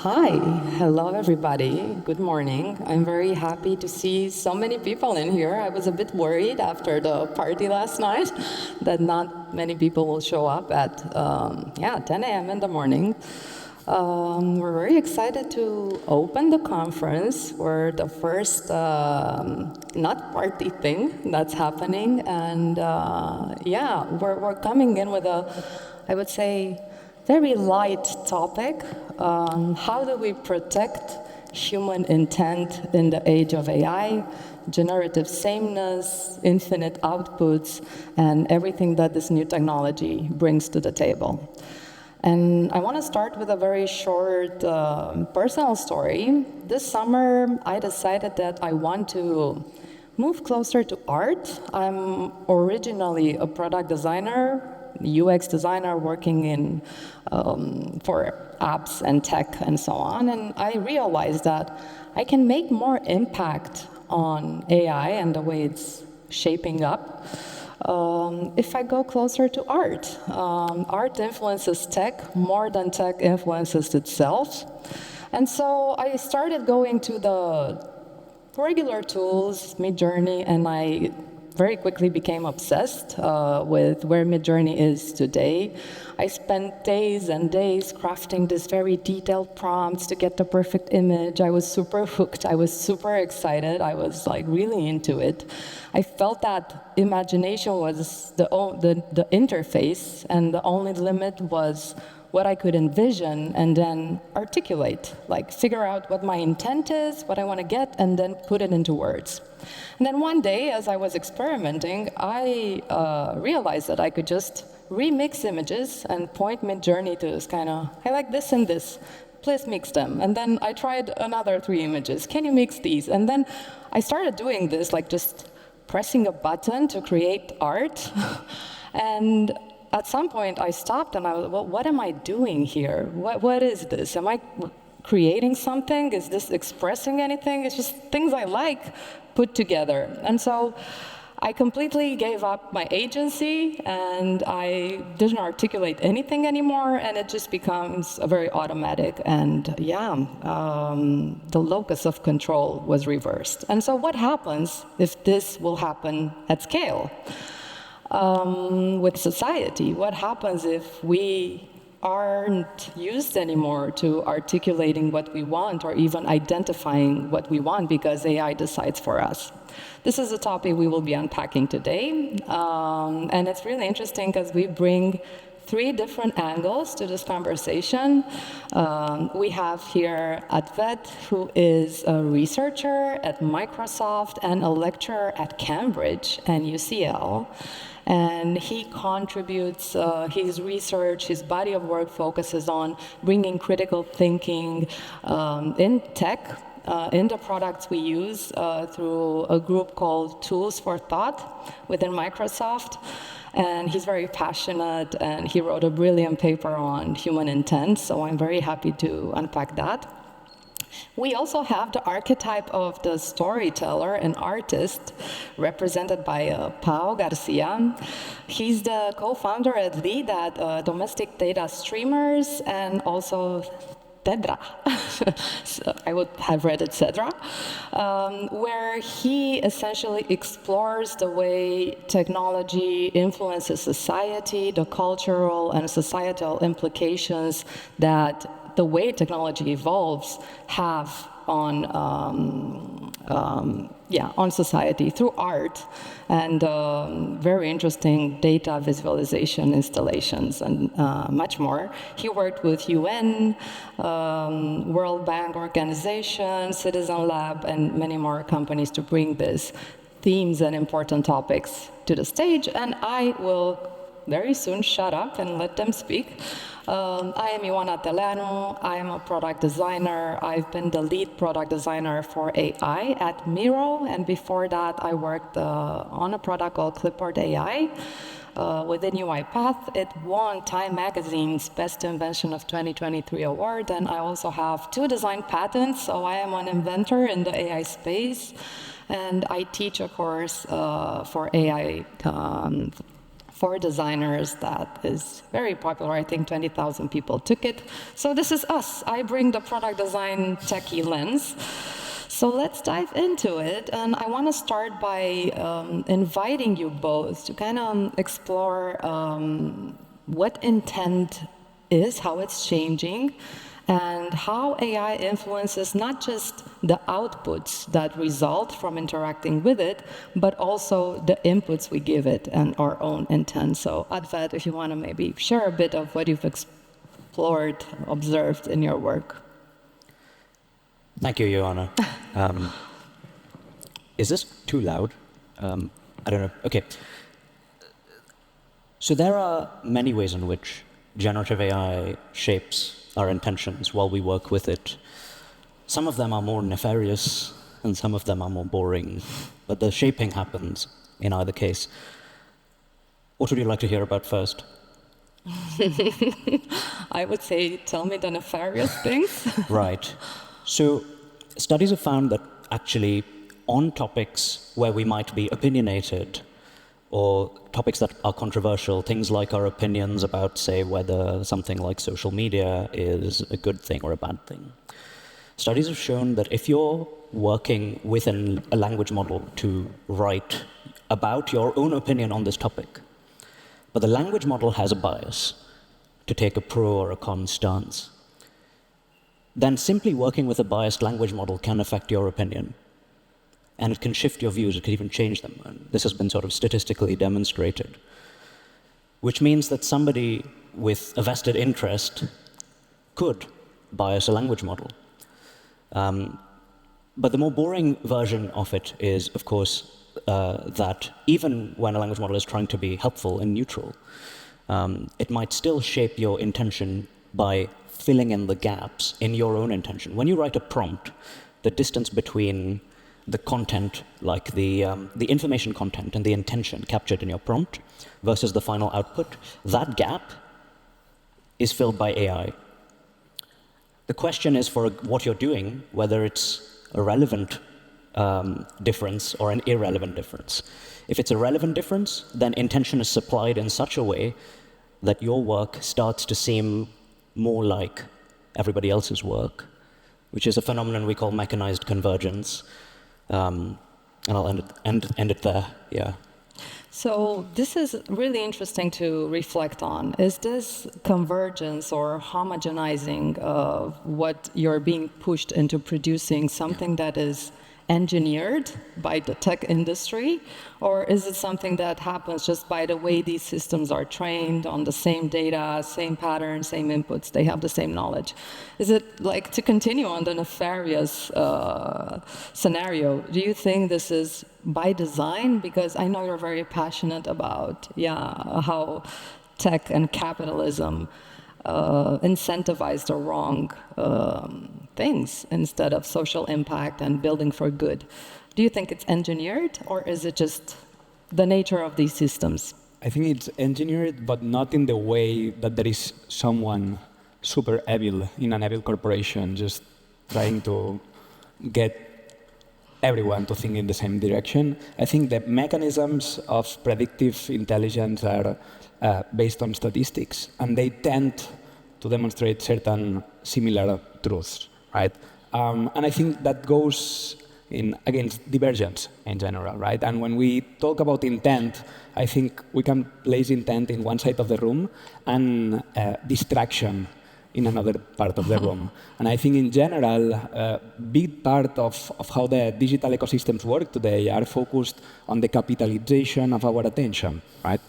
Hi, hello everybody. Good morning. I'm very happy to see so many people in here. I was a bit worried after the party last night that not many people will show up at 10 a.m. in the morning. We're very excited to open the conference. We're the first not party thing that's happening, and we're coming in with I would say, very light topic. How do we protect human intent in the age of AI, generative sameness, infinite outputs, and everything that this new technology brings to the table? And I want to start with a very short personal story. This summer, I decided that I want to move closer to art. I'm originally a product designer, UX designer working in for apps and tech and so on, and I realized that I can make more impact on AI and the way it's shaping up if I go closer to art. Art influences tech more than tech influences itself, and so I started going to the regular tools, Midjourney, and I very quickly became obsessed with where Midjourney is today. I spent days and days crafting this very detailed prompts to get the perfect image. I was super hooked. I was super excited. I was like really into it. I felt that imagination was the interface, and the only limit was what I could envision and then articulate, like figure out what my intent is, what I want to get, and then put it into words. And then one day, as I was experimenting, I realized that I could just remix images and point Midjourney to this kind of, I like this and this, please mix them. And then I tried another 3 images. Can you mix these? And then I started doing this, like just pressing a button to create art. And at some point, I stopped and I was, well, what am I doing here? What is this? Am I creating something? Is this expressing anything? It's just things I like put together. And so I completely gave up my agency, and I didn't articulate anything anymore, and it just becomes a very automatic, and the locus of control was reversed. And so what happens if this will happen at scale? With society, what happens if we aren't used anymore to articulating what we want or even identifying what we want because AI decides for us? This is a topic we will be unpacking today, and it's really interesting because we bring 3 different angles to this conversation. We have here Advait, who is a researcher at Microsoft and a lecturer at Cambridge and UCL. And he contributes, his research, his body of work focuses on bringing critical thinking in tech, in the products we use through a group called Tools for Thought within Microsoft. And he's very passionate, and he wrote a brilliant paper on human intent, so I'm very happy to unpack that. We also have the archetype of the storyteller, an artist, represented by Pau Garcia. He's the co-founder at Lead at Domestic Data Streamers and also TEDAI, so I would have read it TEDAI, where he essentially explores the way technology influences society, the cultural and societal implications that the way technology evolves have on society through art and very interesting data visualization installations and much more. He worked with UN, World Bank Organization, Citizen Lab, and many more companies to bring these themes and important topics to the stage, and I will very soon shut up and let them speak. I am Ioana Teleanu. I am a product designer. I've been the lead product designer for AI at Miro, and before that I worked on a product called Clipboard AI within UiPath. It won Time Magazine's Best Invention of 2023 award, and I also have 2 design patents, so I am an inventor in the AI space, and I teach a course for AI for designers that is very popular. I think 20,000 people took it. So this is us. I bring the product design techie lens. So let's dive into it. And I want to start by inviting you both to kind of explore what intent is, how it's changing, and how AI influences not just the outputs that result from interacting with it, but also the inputs we give it and our own intent. So Advait, if you want to maybe share a bit of what you've explored, observed in your work. Thank you, Ioana. Is this too loud? I don't know. OK. So there are many ways in which generative AI shapes our intentions while we work with it. Some of them are more nefarious, and some of them are more boring. But the shaping happens in either case. What would you like to hear about first? I would say, tell me the nefarious things. Right. So studies have found that actually on topics where we might be opinionated, or topics that are controversial, things like our opinions about, say, whether something like social media is a good thing or a bad thing. Studies have shown that if you're working within a language model to write about your own opinion on this topic, but the language model has a bias to take a pro or a con stance, then simply working with a biased language model can affect your opinion. And it can shift your views, it can even change them. And this has been sort of statistically demonstrated. Which means that somebody with a vested interest could bias a language model. But the more boring version of it is, of course, that even when a language model is trying to be helpful and neutral, it might still shape your intention by filling in the gaps in your own intention. When you write a prompt, the distance between the content, like the information content and the intention captured in your prompt versus the final output, that gap is filled by AI. The question is for what you're doing, whether it's a relevant difference or an irrelevant difference. If it's a relevant difference, then intention is supplied in such a way that your work starts to seem more like everybody else's work, which is a phenomenon we call mechanized convergence. And I'll end it there, yeah. So this is really interesting to reflect on. Is this convergence or homogenizing of what you're being pushed into producing something that is engineered by the tech industry, or is it something that happens just by the way these systems are trained on the same data, same patterns, same inputs, they have the same knowledge? Is it like, to continue on the nefarious scenario, do you think this is by design? Because I know you're very passionate about, how tech and capitalism incentivize the wrong things instead of social impact and building for good. Do you think it's engineered, or is it just the nature of these systems? I think it's engineered, but not in the way that there is someone super evil in an evil corporation just trying to get everyone to think in the same direction. I think the mechanisms of predictive intelligence are based on statistics, and they tend to demonstrate certain similar truths, right? And I think that goes against divergence in general, right? And when we talk about intent, I think we can place intent in one side of the room and distraction in another part of the room. And I think in general, a big part of how the digital ecosystems work today are focused on the capitalization of our attention, right?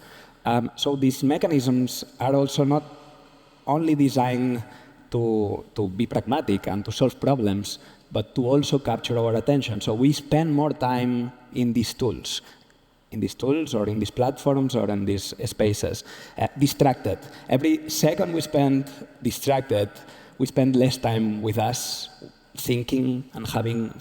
So these mechanisms are also not only designed to be pragmatic and to solve problems, but to also capture our attention. So we spend more time in these tools or in these platforms or in these spaces, distracted. Every second we spend distracted, we spend less time with us, thinking and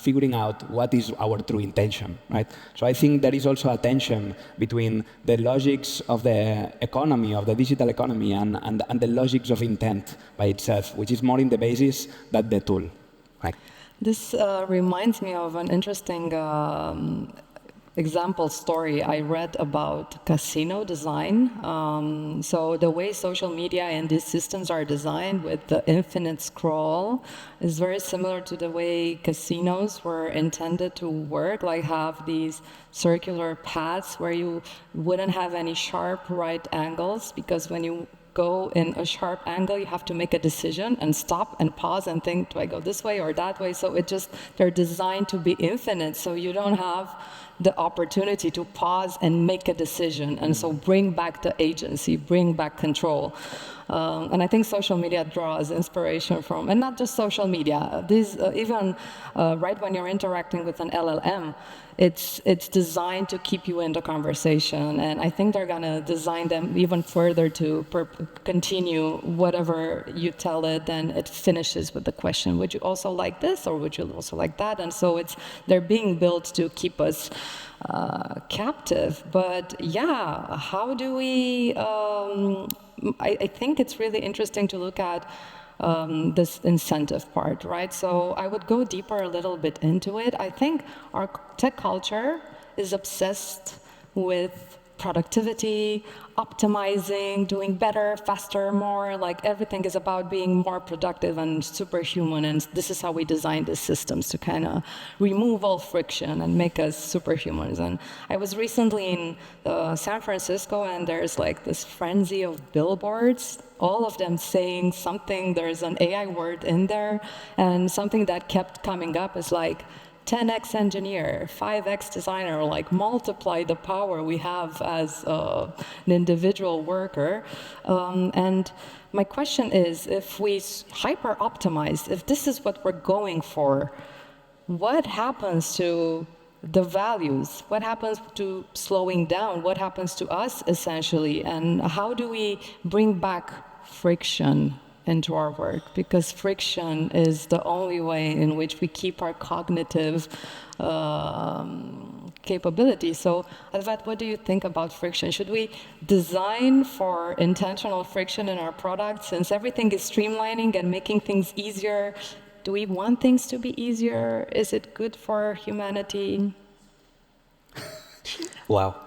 figuring out what is our true intention, right? So I think there is also a tension between the logics of the economy, of the digital economy, and the logics of intent by itself, which is more in the basis than the tool, right? This reminds me of an interesting example story, I read about casino design. So the way social media and these systems are designed with the infinite scroll is very similar to the way casinos were intended to work, like have these circular paths where you wouldn't have any sharp right angles, because when you go in a sharp angle, you have to make a decision and stop and pause and think, do I go this way or that way? So they're designed to be infinite, so you don't have the opportunity to pause and make a decision, and so bring back the agency, bring back control. And I think social media draws inspiration from, and not just social media, these even right when you're interacting with an LLM, it's designed to keep you in the conversation, and I think they're gonna design them even further to continue whatever you tell it, and it finishes with the question, would you also like this, or would you also like that? And so they're being built to keep us captive. But yeah, how do we, I think it's really interesting to look at this incentive part, right? So I would go deeper a little bit into it. I think our tech culture is obsessed with productivity, optimizing, doing better, faster, more, like everything is about being more productive and superhuman, and this is how we design the systems, to kind of remove all friction and make us superhumans. And I was recently in San Francisco, and there's like this frenzy of billboards, all of them saying something, there's an AI word in there, and something that kept coming up is like, 10x engineer, 5x designer, like multiply the power we have as an individual worker. And my question is, if we hyper-optimize, if this is what we're going for, what happens to the values? What happens to slowing down? What happens to us, essentially? And how do we bring back friction into our work? Because friction is the only way in which we keep our cognitive capability. So, Advait, what do you think about friction? Should we design for intentional friction in our products? Since everything is streamlining and making things easier, do we want things to be easier? Is it good for humanity? Wow.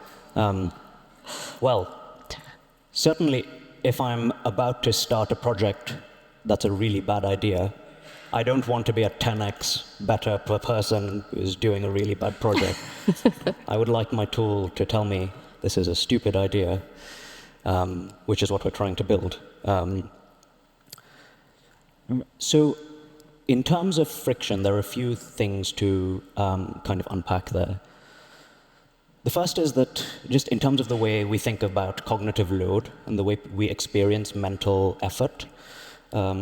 Well, certainly, if I'm about to start a project that's a really bad idea, I don't want to be a 10x better per person who's doing a really bad project. I would like my tool to tell me this is a stupid idea, which is what we're trying to build. So in terms of friction, there are a few things to kind of unpack there. The first is that just in terms of the way we think about cognitive load and the way we experience mental effort,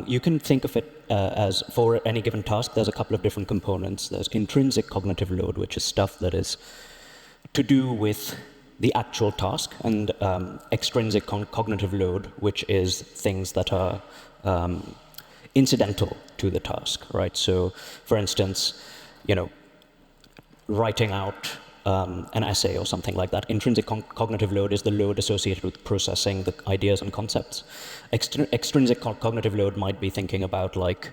you can think of it as, for any given task, there's a couple of different components. There's intrinsic cognitive load, which is stuff that is to do with the actual task, and extrinsic cognitive load, which is things that are incidental to the task, right? So, for instance, writing out an essay or something like that. Intrinsic cognitive load is the load associated with processing the ideas and concepts. Extrinsic cognitive load might be thinking about like,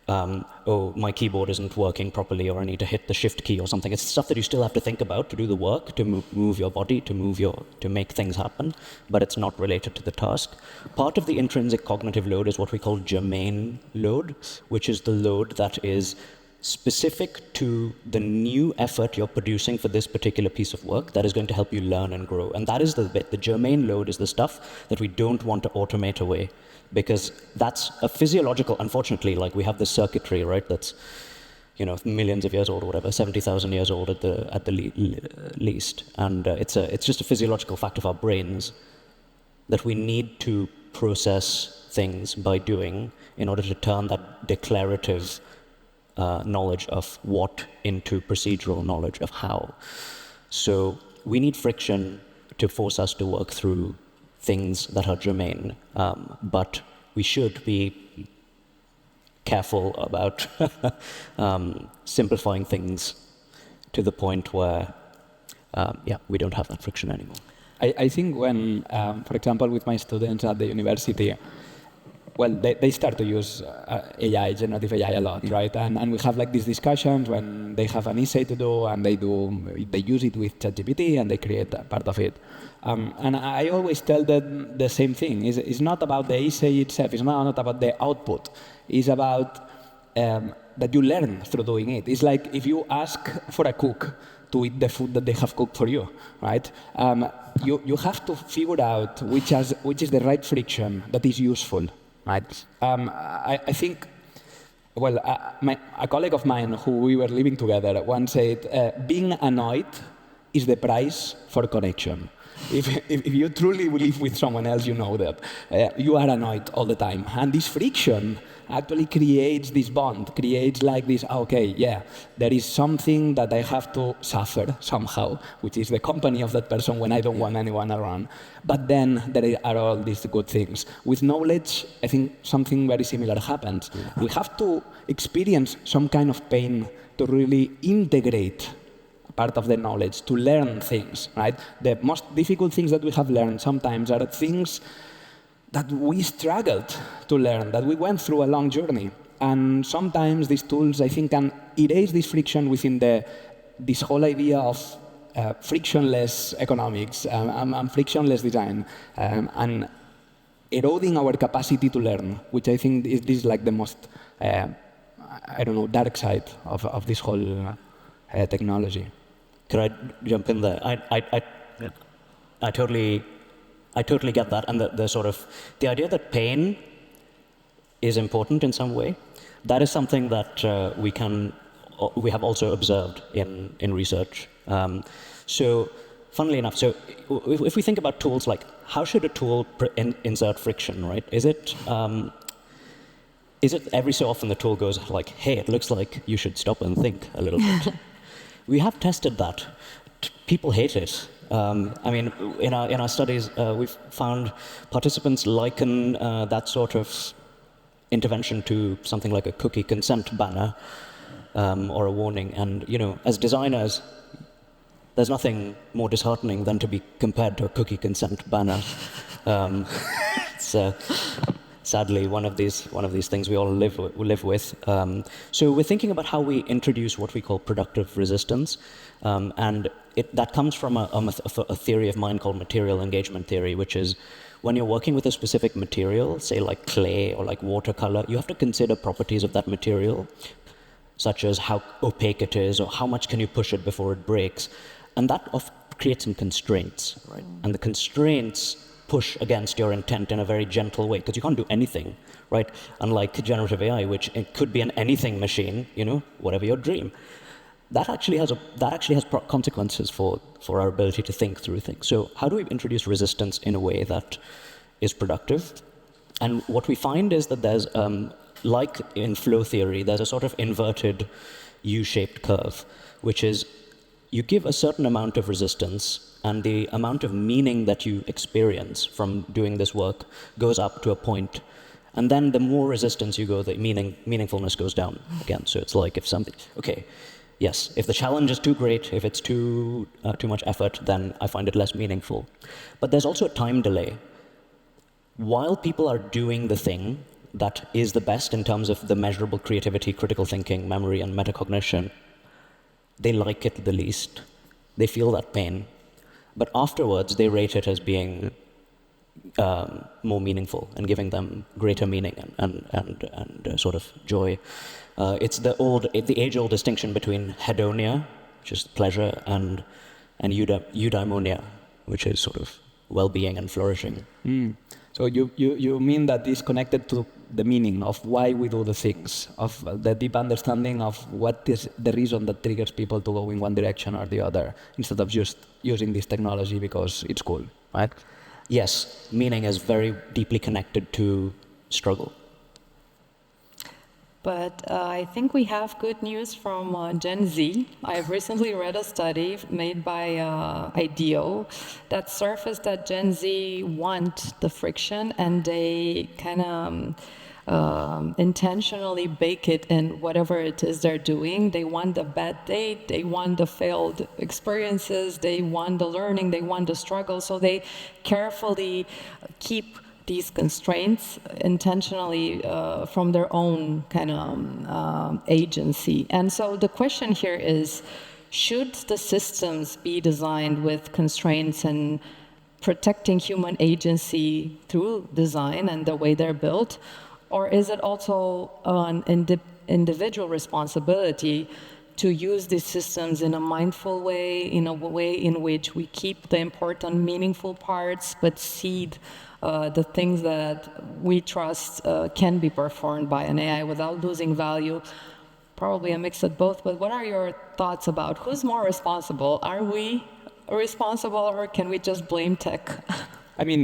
oh, my keyboard isn't working properly, or I need to hit the shift key or something. It's stuff that you still have to think about to do the work, to move your body, to make things happen, but it's not related to the task. Part of the intrinsic cognitive load is what we call germane load, which is the load that is specific to the new effort you're producing for this particular piece of work that is going to help you learn and grow. And that is the bit. The germane load is the stuff that we don't want to automate away, because that's a physiological, unfortunately, like we have this circuitry, right, that's millions of years old or whatever, 70,000 years old at the least. And it's just a physiological fact of our brains that we need to process things by doing in order to turn that declarative knowledge of what into procedural knowledge of how. So we need friction to force us to work through things that are germane, but we should be careful about simplifying things to the point where, we don't have that friction anymore. I think when, for example, with my students at the university, well, they start to use AI, generative AI a lot, right? And we have like these discussions when they have an essay to do, and they use it with ChatGPT, and they create a part of it. And I always tell them the same thing. It's not about the essay itself. It's not about the output. It's about that you learn through doing it. It's like if you ask for a cook to eat the food that they have cooked for you, right? You have to figure out which is the right friction that is useful, right? I think, well, a colleague of mine who we were living together once said, being annoyed is the price for connection. If you truly live with someone else, you know that you are annoyed all the time. And this friction actually creates this bond, creates like this, okay, yeah, there is something that I have to suffer somehow, which is the company of that person when I don't want anyone around. But then there are all these good things. With knowledge, I think something very similar happens. We have to experience some kind of pain to really integrate part of the knowledge, to learn things, right? The most difficult things that we have learned sometimes are things that we struggled to learn, that we went through a long journey. And sometimes these tools, I think, can erase this friction within this whole idea of frictionless economics and frictionless design, and eroding our capacity to learn, which I think is like the most, dark side of this whole technology. Could I jump in there? I totally get that, and the sort of the idea that pain is important in some way. That is something that we have also observed in research. So, funnily enough, so if we think about tools like how should a tool insert friction, right? Is it every so often the tool goes like, hey, it looks like you should stop and think a little bit. We have tested that. People hate it. I mean, in our studies, we've found participants liken that sort of intervention to something like a cookie consent banner or a warning. And as designers, there's nothing more disheartening than to be compared to a cookie consent banner. It's sadly one of these things we all live with. So we're thinking about how we introduce what we call productive resistance, and that comes from a theory of mind called material engagement theory, which is when you're working with a specific material, say like clay or like watercolor, you have to consider properties of that material, such as how opaque it is or how much can you push it before it breaks, and that often creates some constraints, right? And the constraints push against your intent in a very gentle way, because you can't do anything, right? Unlike generative AI, which it could be an anything machine, whatever your dream. That actually has consequences for our ability to think through things. So how do we introduce resistance in a way that is productive? And what we find is that there's, like in flow theory, there's a sort of inverted U-shaped curve, which is you give a certain amount of resistance, and the amount of meaning that you experience from doing this work goes up to a point. And then the more resistance you go, the meaningfulness goes down again. So it's like if something, okay, yes, if the challenge is too great, if it's too much effort, then I find it less meaningful. But there's also a time delay. While people are doing the thing that is the best in terms of the measurable creativity, critical thinking, memory, and metacognition, they like it the least. They feel that pain. But afterwards, they rate it as being more meaningful and giving them greater meaning and sort of joy. It's the age-old distinction between hedonia, which is pleasure, and eudaimonia, which is sort of well-being and flourishing. So you mean that it's connected to the meaning of why we do the things, of the deep understanding of what is the reason that triggers people to go in one direction or the other, instead of just using this technology because it's cool, right? Yes, meaning is very deeply connected to struggle. But I think we have good news from Gen Z. I've recently read a study made by IDEO that surfaced that Gen Z want the friction, and they kind of intentionally bake it in whatever it is they're doing. They want the bad date, they want the failed experiences, they want the learning, they want the struggle. So they carefully keep these constraints intentionally from their own kind of agency. And so the question here is, should the systems be designed with constraints and protecting human agency through design and the way they're built? Or is it also an individual responsibility to use these systems in a mindful way, in a way in which we keep the important, meaningful parts, but seed the things that we trust can be performed by an AI without losing value? Probably a mix of both, but what are your thoughts about who's more responsible? Are we responsible, or can we just blame tech? I mean,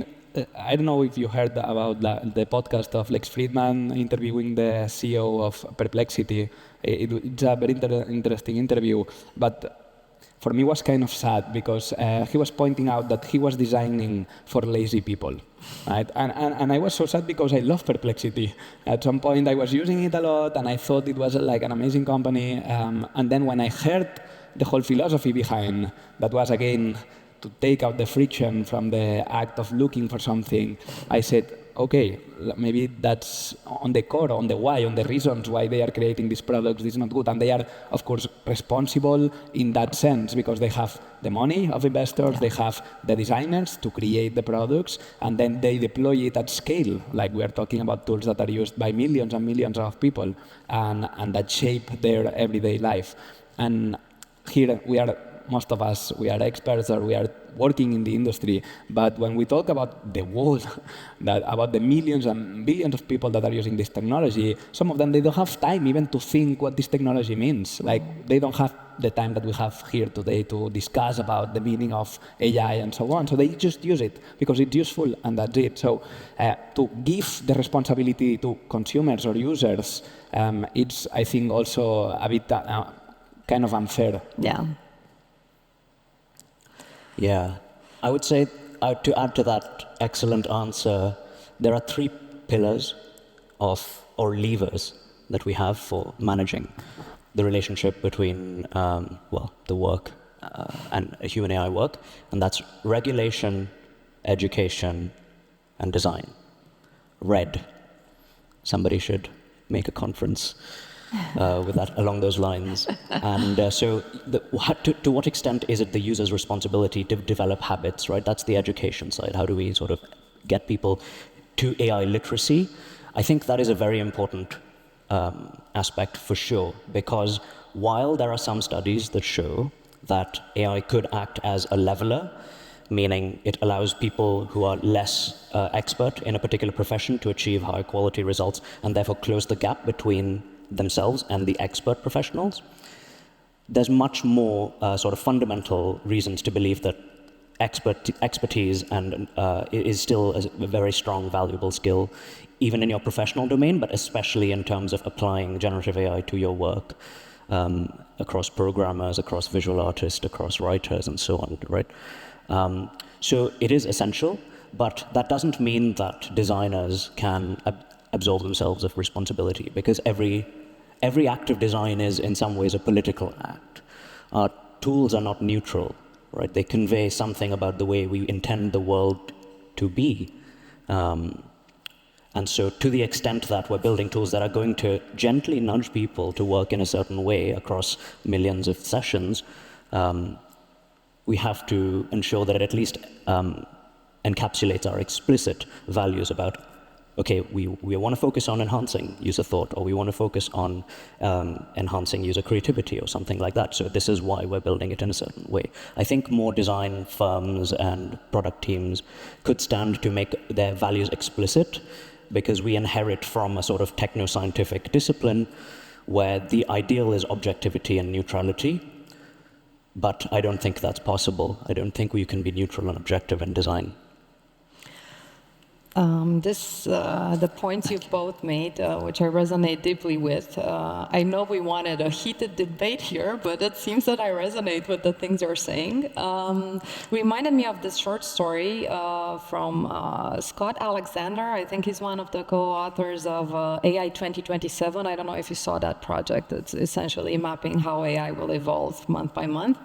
I don't know if you heard about the podcast of Lex Friedman interviewing the CEO of Perplexity. It's a very interesting interview, but for me it was kind of sad because he was pointing out that he was designing for lazy people, right? And I was so sad because I love Perplexity. At some point I was using it a lot and I thought it was like an amazing company. And then when I heard the whole philosophy behind, that was again to take out the friction from the act of looking for something, I said, okay, maybe that's on the core, on the why, on the reasons why they are creating these products. This is not good. And they are, of course, responsible in that sense because they have the money of investors, they have the designers to create the products, and then they deploy it at scale. Like we are talking about tools that are used by millions and millions of people and that shape their everyday life. And here we are, most of us, we are experts or we are working in the industry, but when we talk about the world, about the millions and billions of people that are using this technology, some of them, they don't have time even to think what this technology means. Like, they don't have the time that we have here today to discuss about the meaning of AI and so on. So they just use it because it's useful and that's it. So to give the responsibility to consumers or users, it's, I think, also a bit kind of unfair. Yeah. Yeah, I would say to add to that excellent answer, there are 3 pillars or levers that we have for managing the relationship between, the work and human AI work, and that's regulation, education, and design. RED. Somebody should make a conference with that along those lines. And so to what extent is it the user's responsibility to develop habits, right? That's the education side. How do we sort of get people to AI literacy? I think that is a very important aspect for sure, because while there are some studies that show that AI could act as a leveler, meaning it allows people who are less expert in a particular profession to achieve high quality results and therefore close the gap between themselves and the expert professionals, there's much more sort of fundamental reasons to believe that expertise and is still a very strong, valuable skill, even in your professional domain, but especially in terms of applying generative AI to your work, across programmers, across visual artists, across writers, and so on, right? So it is essential, but that doesn't mean that designers can absolve themselves of responsibility, because every act of design is in some ways a political act. Our tools are not neutral, right? They convey something about the way we intend the world to be. And so to the extent that we're building tools that are going to gently nudge people to work in a certain way across millions of sessions, we have to ensure that it at least encapsulates our explicit values about, okay, we want to focus on enhancing user thought, or we want to focus on enhancing user creativity or something like that. So this is why we're building it in a certain way. I think more design firms and product teams could stand to make their values explicit, because we inherit from a sort of techno-scientific discipline where the ideal is objectivity and neutrality. But I don't think that's possible. I don't think we can be neutral and objective in design. The points you've both made, which I resonate deeply with. I know we wanted a heated debate here, but it seems that I resonate with the things you're saying. Reminded me of this short story from Scott Alexander. I think he's one of the co-authors of AI 2027. I don't know if you saw that project. It's essentially mapping how AI will evolve month by month.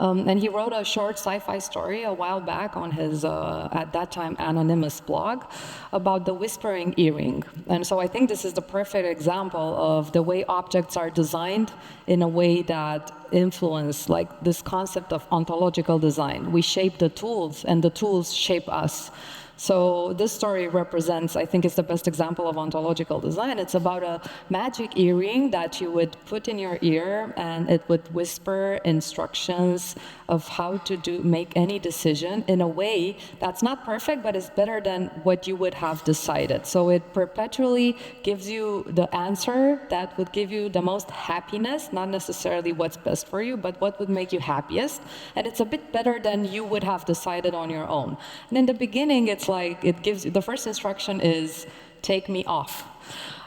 And he wrote a short sci-fi story a while back on his, at that time, anonymous blog. blog about the whispering earring. And so I think this is the perfect example of the way objects are designed in a way that influence, like this concept of ontological design. We shape the tools, and the tools shape us. So this story represents, I think it's the best example of ontological design. It's about a magic earring that you would put in your ear, and it would whisper instructions of how to make any decision in a way that's not perfect, but is better than what you would have decided. So it perpetually gives you the answer that would give you the most happiness, not necessarily what's best for you, but what would make you happiest. And it's a bit better than you would have decided on your own. And in the beginning, it's like it gives you, the first instruction is take me off.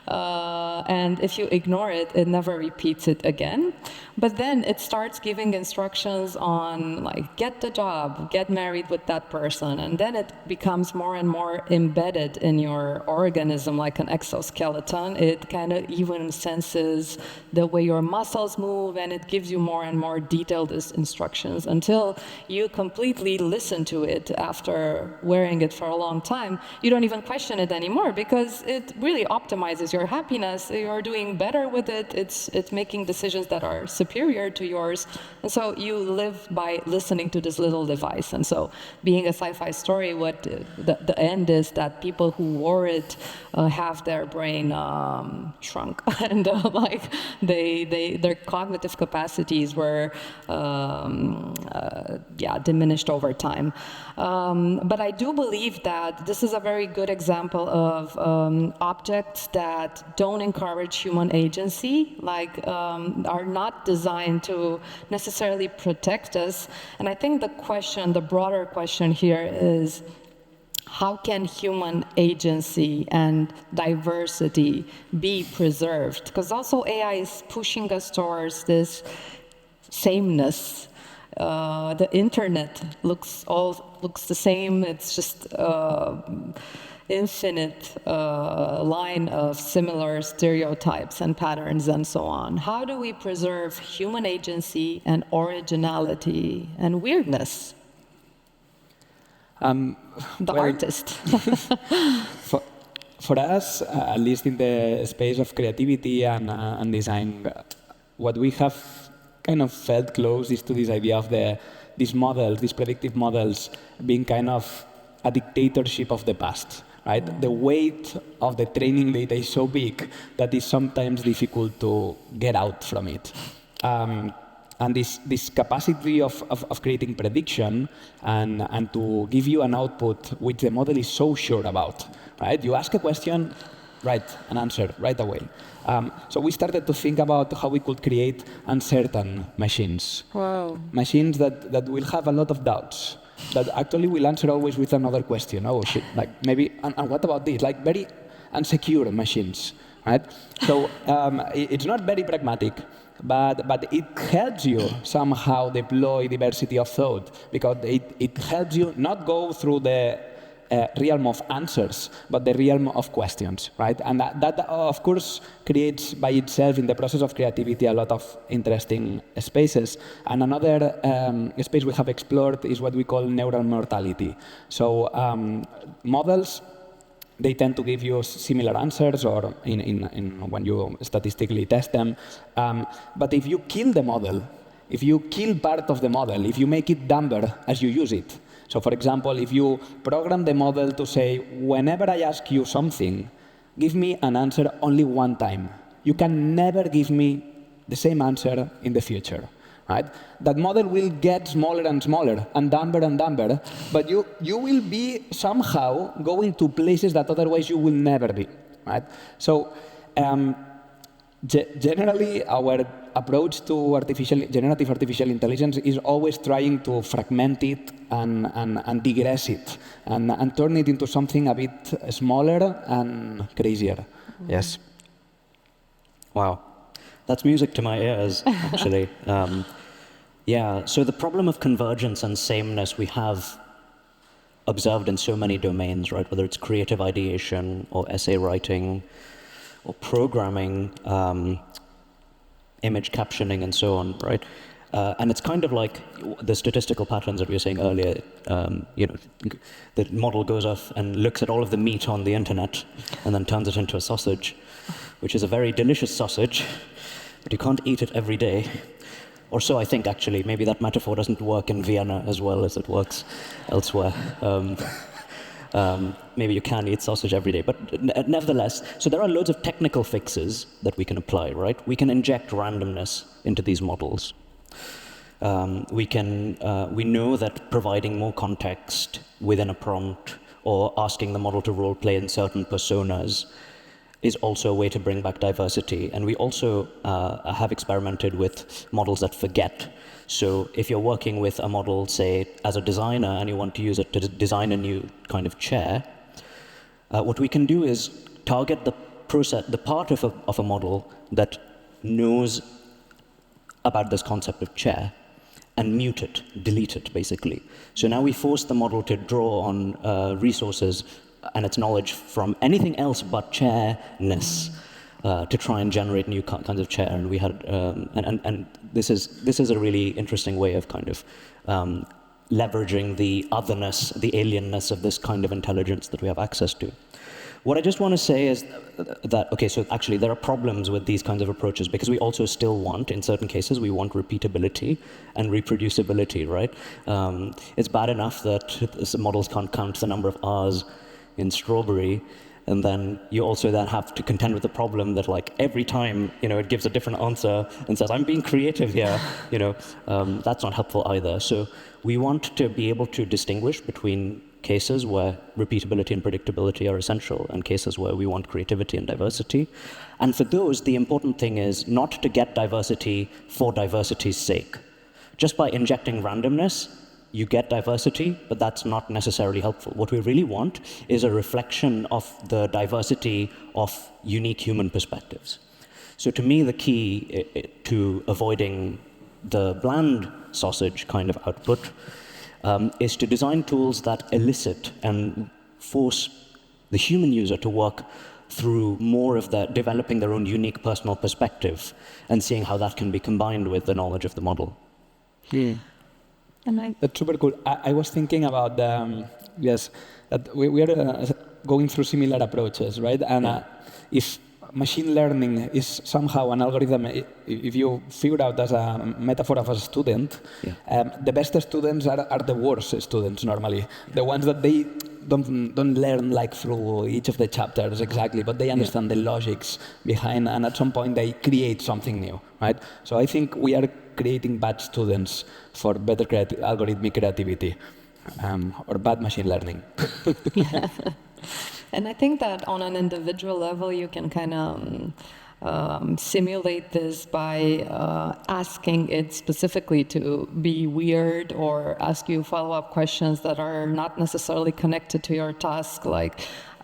And if you ignore it, it never repeats it again. But then it starts giving instructions on, like, get the job, get married with that person. And then it becomes more and more embedded in your organism like an exoskeleton. It kind of even senses the way your muscles move, and it gives you more and more detailed instructions until you completely listen to it after wearing it for a long time. You don't even question it anymore because it really optimizes your happiness. You're doing better with it. It's making decisions that are superior to yours. And so you live by listening to this little device. And so being a sci-fi story, what the end is that people who wore it have their brain shrunk and like their cognitive capacities were diminished over time. But I do believe that this is a very good example of objects that don't encourage human agency, like are not designed to necessarily protect us. And I think the broader question here is, how can human agency and diversity be preserved? Because also AI is pushing us towards this sameness. The internet looks the same. It's just infinite line of similar stereotypes and patterns and so on. How do we preserve human agency and originality and weirdness? Artist. for us, at least in the space of creativity and design, what we have kind of felt close is to this idea of these models, these predictive models, being kind of a dictatorship of the past. Right? The weight of the training data is so big that it's sometimes difficult to get out from it. And this capacity of creating prediction and to give you an output which the model is so sure about. Right? You ask a question, right, an answer right away. So we started to think about how we could create uncertain machines. Wow. Machines that will have a lot of doubts, that actually will answer always with another question. Oh, shit, like maybe, and what about this? Like very unsecure machines, right? So it's not very pragmatic, but it helps you somehow deploy diversity of thought, because it helps you not go through the realm of answers, but the realm of questions, right? And that of course, creates by itself in the process of creativity a lot of interesting spaces. And another space we have explored is what we call neural mortality. So models, they tend to give you similar answers, or in when you statistically test them. But if you kill the model, if you kill part of the model, if you make it dumber as you use it, so for example, if you program the model to say, whenever I ask you something, give me an answer only one time. You can never give me the same answer in the future, right? That model will get smaller and smaller and dumber, but you will be somehow going to places that otherwise you will never be, right? So generally, our approach to generative artificial intelligence is always trying to fragment it and digress it and turn it into something a bit smaller and crazier. Mm-hmm. Yes. Wow. That's music to my ears, actually. So the problem of convergence and sameness we have observed in so many domains, right? Whether it's creative ideation or essay writing or programming, image captioning, and so on, right? And it's kind of like the statistical patterns that we were saying earlier. The model goes off and looks at all of the meat on the internet and then turns it into a sausage, which is a very delicious sausage, but you can't eat it every day. Or so I think, actually. Maybe that metaphor doesn't work in Vienna as well as it works elsewhere. Maybe you can eat sausage every day. But nevertheless, so there are loads of technical fixes that we can apply, right? We can inject randomness into these models. We know that providing more context within a prompt or asking the model to role play in certain personas is also a way to bring back diversity. And we also have experimented with models that forget. So if you're working with a model, say, as a designer, and you want to use it to design a new kind of chair, what we can do is target the part of a model that knows about this concept of chair and mute it, delete it, basically. So now we force the model to draw on resources and its knowledge from anything else but chairness to try and generate new kinds of chair. And we had, and this is a really interesting way of kind of leveraging the otherness, the alienness of this kind of intelligence that we have access to. What I just want to say is that, okay, so actually there are problems with these kinds of approaches because we also still want, in certain cases, we want repeatability and reproducibility, right? It's bad enough that models can't count the number of R's in strawberry, and then you also then have to contend with the problem that like every time, it gives a different answer and says, I'm being creative here, that's not helpful either. So we want to be able to distinguish between cases where repeatability and predictability are essential and cases where we want creativity and diversity. And for those, the important thing is not to get diversity for diversity's sake. Just by injecting randomness, you get diversity, but that's not necessarily helpful. What we really want is a reflection of the diversity of unique human perspectives. So to me, the key to avoiding the bland sausage kind of output is to design tools that elicit and force the human user to work through more of developing their own unique personal perspective and seeing how that can be combined with the knowledge of the model. That's super cool. I was thinking about, that we are going through similar approaches, right? And if machine learning is somehow an algorithm, if you figure out as a metaphor of a student, the best students are the worst students normally. The ones that they don't learn like through each of the chapters exactly, but they understand the logics behind, and at some point they create something new, right? So I think we are creating bad students for better algorithmic creativity, or bad machine learning. And I think that on an individual level, you can kind of simulate this by asking it specifically to be weird or ask you follow-up questions that are not necessarily connected to your task. Like,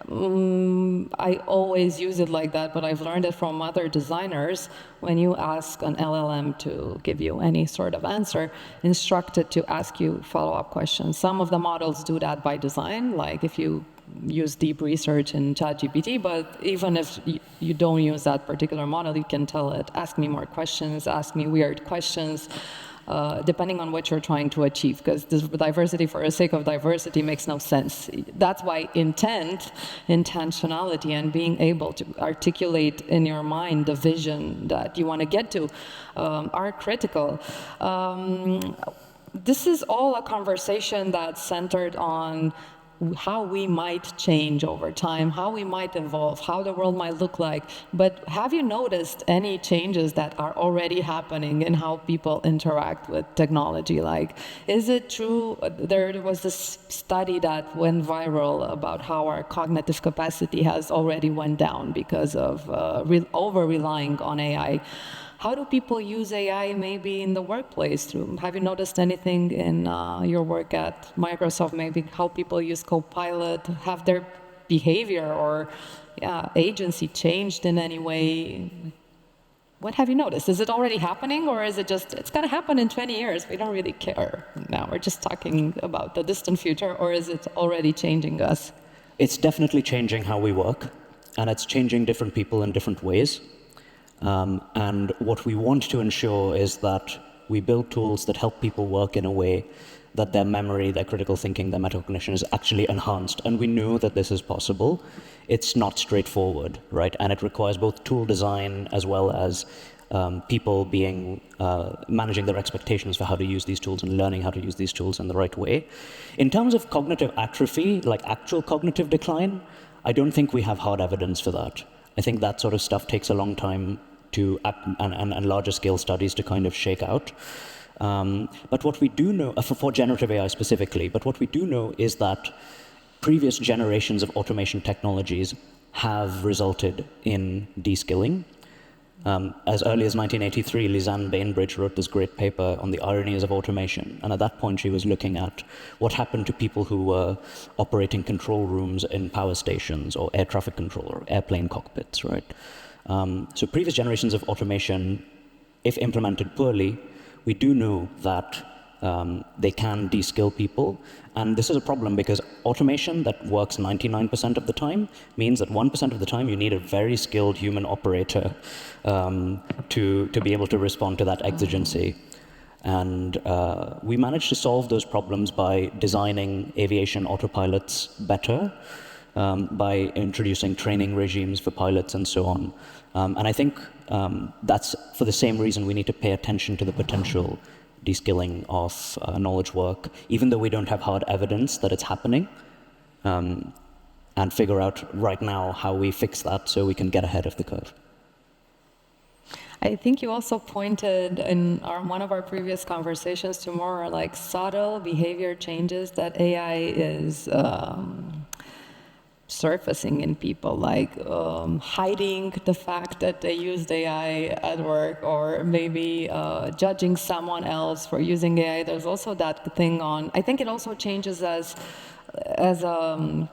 I always use it like that, but I've learned it from other designers. When you ask an LLM to give you any sort of answer, instruct it to ask you follow-up questions. Some of the models do that by design, like if you use deep research in ChatGPT, but even if you don't use that particular model, you can tell it, ask me more questions, ask me weird questions, depending on what you're trying to achieve, because this diversity for the sake of diversity makes no sense. That's why intentionality, and being able to articulate in your mind the vision that you want to get to are critical. This is all a conversation that's centered on how we might change over time, how we might evolve, how the world might look like. But have you noticed any changes that are already happening in how people interact with technology? Like, is it true, there was this study that went viral about how our cognitive capacity has already went down because of over-relying on AI. How do people use AI maybe in the workplace? Have you noticed anything in your work at Microsoft, maybe how people use Copilot? Have their behavior or agency changed in any way? What have you noticed? Is it already happening, or is it just, it's going to happen in 20 years, we don't really care now, we're just talking about the distant future, or is it already changing us? It's definitely changing how we work, and it's changing different people in different ways. And what we want to ensure is that we build tools that help people work in a way that their memory, their critical thinking, their metacognition is actually enhanced. And we know that this is possible. It's not straightforward, right? And it requires both tool design as well as people managing their expectations for how to use these tools and learning how to use these tools in the right way. In terms of cognitive atrophy, like actual cognitive decline, I don't think we have hard evidence for that. I think that sort of stuff takes a long time and larger scale studies to kind of shake out. But what we do know, for generative AI specifically, but what we do know is that previous generations of automation technologies have resulted in de-skilling. As early as 1983, Lisanne Bainbridge wrote this great paper on the ironies of automation. And at that point, she was looking at what happened to people who were operating control rooms in power stations or air traffic control or airplane cockpits, right? So previous generations of automation, if implemented poorly, we do know that they can de-skill people. And this is a problem because automation that works 99% of the time means that 1% of the time you need a very skilled human operator to be able to respond to that exigency. And we managed to solve those problems by designing aviation autopilots better, by introducing training regimes for pilots and so on. And I think that's for the same reason we need to pay attention to the potential de-skilling of knowledge work, even though we don't have hard evidence that it's happening, and figure out right now how we fix that so we can get ahead of the curve. I think you also pointed in one of our previous conversations to more like subtle behavior changes that AI is surfacing in people, like hiding the fact that they used AI at work, or maybe judging someone else for using AI. There's also that thing on, I think it also changes as a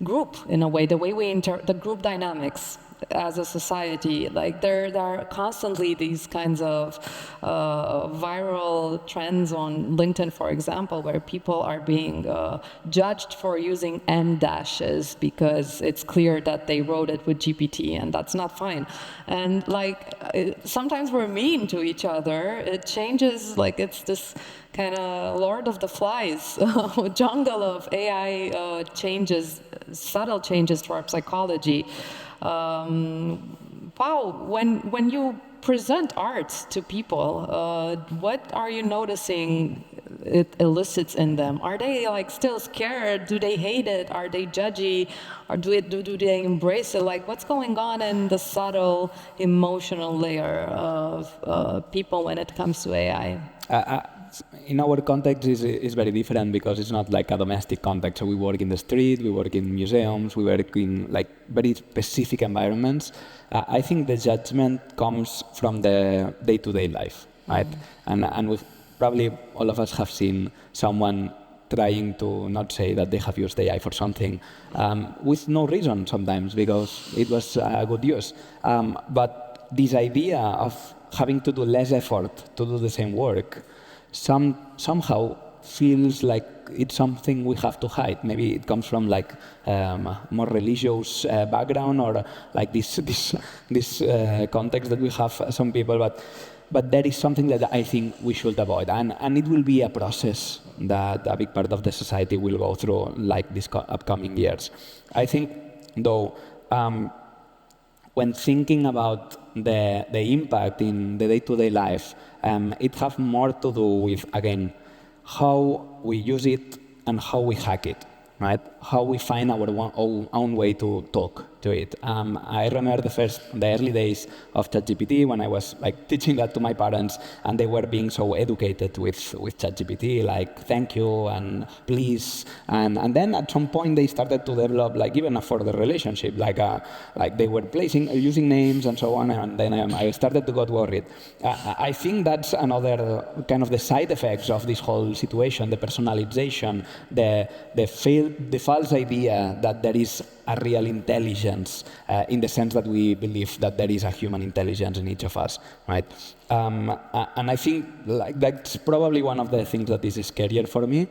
group in a way, the way we the group dynamics as a society. Like there are constantly these kinds of viral trends on LinkedIn, for example, where people are being judged for using M dashes because it's clear that they wrote it with GPT, and that's not fine. And like sometimes we're mean to each other. It changes, like it's this kind of Lord of the Flies jungle of AI changes, subtle changes to our psychology. Pau, when you present art to people, what are you noticing it elicits in them? Are they like still scared? Do they hate it? Are they judgy? Or do they embrace it? Like what's going on in the subtle emotional layer of people when it comes to AI? In our context is very different because it's not like a domestic context. So we work in the street, we work in museums, we work in like very specific environments. I think the judgment comes from the day-to-day life, right? And we've probably all of us have seen someone trying to not say that they have used AI for something with no reason sometimes because it was a good use. But this idea of having to do less effort to do the same work somehow feels like it's something we have to hide. Maybe it comes from like more religious background or like this context that we have some people, but that is something that I think we should avoid, and it will be a process that a big part of the society will go through like these upcoming years. I think though when thinking about the impact in the day-to-day life, it has more to do with, again, how we use it and how we hack it, right? How we find our own way to talk to it. I remember the early days of ChatGPT when I was like teaching that to my parents, and they were being so educated with ChatGPT, like thank you and please, and then at some point they started to develop like even a further relationship, like they were using names and so on, and then I started to get worried. I think that's another kind of the side effects of this whole situation, the personalization, the false idea that there is a real intelligence in the sense that we believe that there is a human intelligence in each of us, right? And I think like that's probably one of the things that is scarier for me,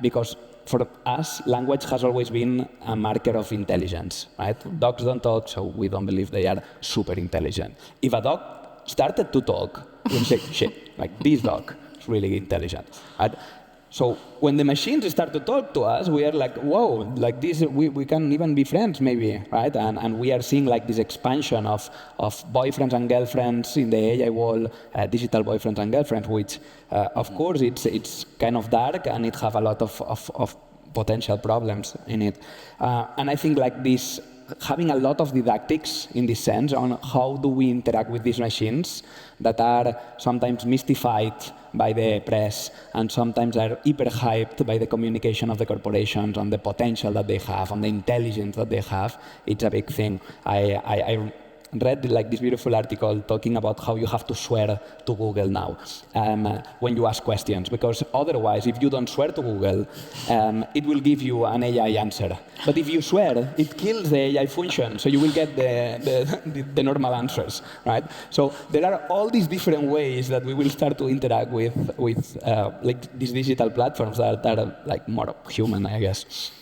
because for us, language has always been a marker of intelligence, right? Dogs don't talk, so we don't believe they are super intelligent. If a dog started to talk, we'll say, shit, like this dog is really intelligent. And so when the machines start to talk to us, we are like, whoa, like this, we can even be friends maybe, right? And we are seeing like this expansion of boyfriends and girlfriends in the AI world, digital boyfriends and girlfriends, which of course it's kind of dark and it have a lot of potential problems in it. And I think like this, having a lot of didactics in this sense on how do we interact with these machines that are sometimes mystified by the press and sometimes are hyper-hyped by the communication of the corporations on the potential that they have, on the intelligence that they have, it's a big thing. I read like this beautiful article talking about how you have to swear to Google now when you ask questions, because otherwise, if you don't swear to Google, it will give you an AI answer. But if you swear, it kills the AI function, so you will get the normal answers, right? So there are all these different ways that we will start to interact with like these digital platforms that are like more human, I guess.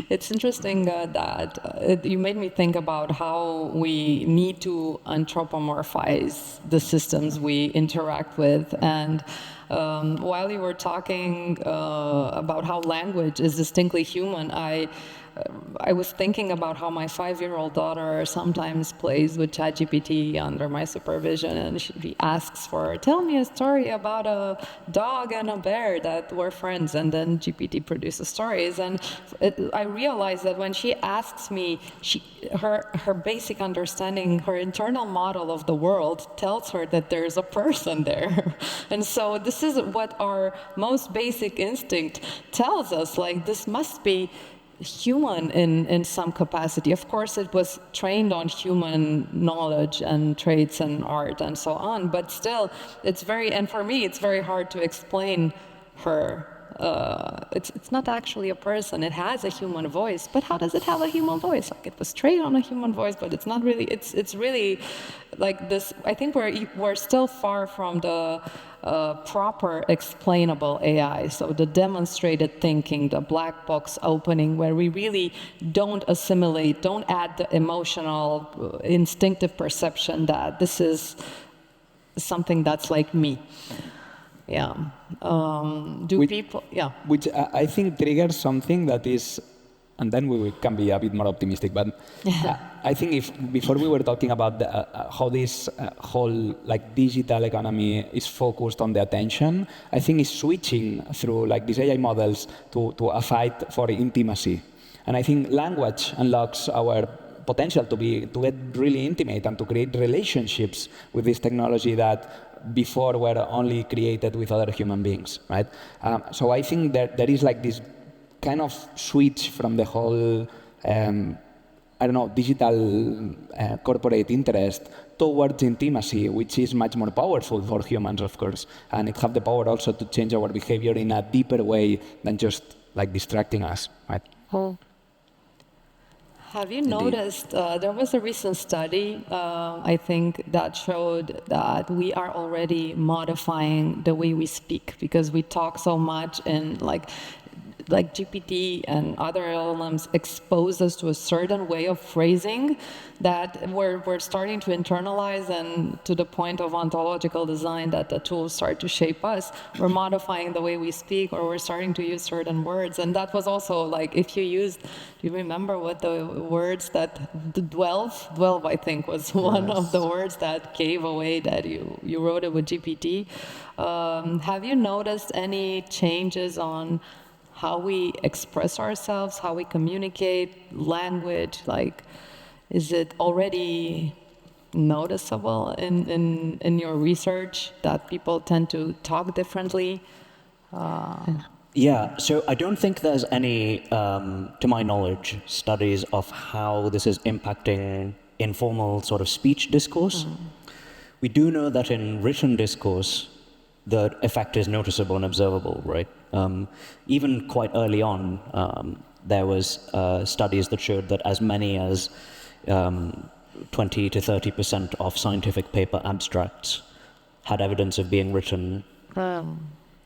It's interesting that you made me think about how we need to anthropomorphize the systems we interact with. And while you were talking about how language is distinctly human, I was thinking about how my 5-year-old daughter sometimes plays with ChatGPT under my supervision, and she asks for, tell me a story about a dog and a bear that were friends, and then GPT produces stories. And I realized that when she asks me, her basic understanding, her internal model of the world tells her that there's a person there. And so this is what our most basic instinct tells us, like this must be human in some capacity. Of course, it was trained on human knowledge and traits and art and so on, but still, and for me, it's very hard to explain her. It's not actually a person. It has a human voice, but how does it have a human voice? Like it was trained on a human voice, but it's not really. It's really like this. I think we're still far from the proper explainable AI. So the demonstrated thinking, the black box opening, where we really don't assimilate, don't add the emotional, instinctive perception that this is something that's like me. Yeah. Which I think triggers something that is, and then we can be a bit more optimistic, but I think before we were talking about how this whole like digital economy is focused on the attention, I think it's switching through like these AI models to a fight for intimacy. And I think language unlocks our potential to get really intimate and to create relationships with this technology that before were only created with other human beings, right? So I think that there is like this kind of switch from the whole, digital corporate interest towards intimacy, which is much more powerful for humans, of course. And it have the power also to change our behavior in a deeper way than just like distracting us, right? Have you noticed, there was a recent study, I think, that showed that we are already modifying the way we speak because we talk so much and like GPT and other LLMs expose us to a certain way of phrasing that we're starting to internalize, and to the point of ontological design that the tools start to shape us. We're modifying the way we speak, or we're starting to use certain words. And that was also like, if you used, do you remember what the words that, dwelve, I think, was one of the words that gave away that you wrote it with GPT. Have you noticed any changes on how we express ourselves, how we communicate, language? Like, is it already noticeable in your research that people tend to talk differently? Yeah, so I don't think there's any, to my knowledge, studies of how this is impacting informal sort of speech discourse. We do know that in written discourse, the effect is noticeable and observable, right? Even quite early on, there was studies that showed that as many as 20 to 30% of scientific paper abstracts had evidence of being written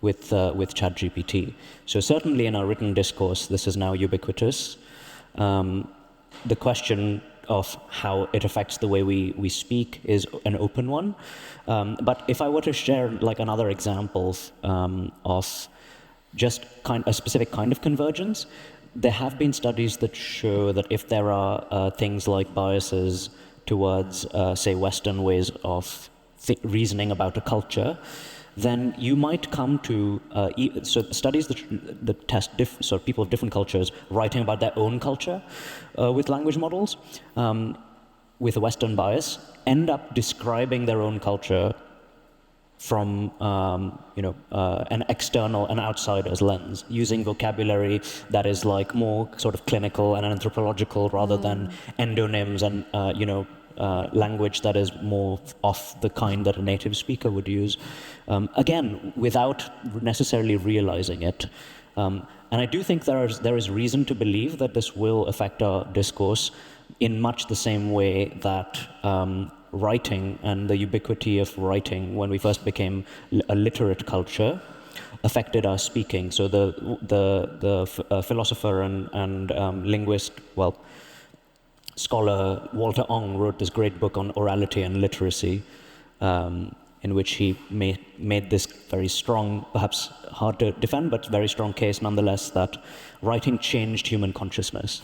with ChatGPT. So certainly in our written discourse, this is now ubiquitous. The question of how it affects the way we speak is an open one. But if I were to share like another example of just a specific kind of convergence, there have been studies that show that if there are things like biases towards, say, Western ways of reasoning about a culture, then you might come to so studies that test so people of different cultures writing about their own culture with language models with a Western bias end up describing their own culture from an external, an outsider's lens, using vocabulary that is like more sort of clinical and anthropological rather than endonyms and language that is more of the kind that a native speaker would use. Again, without necessarily realizing it. And I do think there is reason to believe that this will affect our discourse in much the same way that writing and the ubiquity of writing when we first became a literate culture affected our speaking. So the philosopher and linguist, scholar Walter Ong wrote this great book on orality and literacy, in which he made this very strong, perhaps hard to defend, but very strong case nonetheless, that writing changed human consciousness.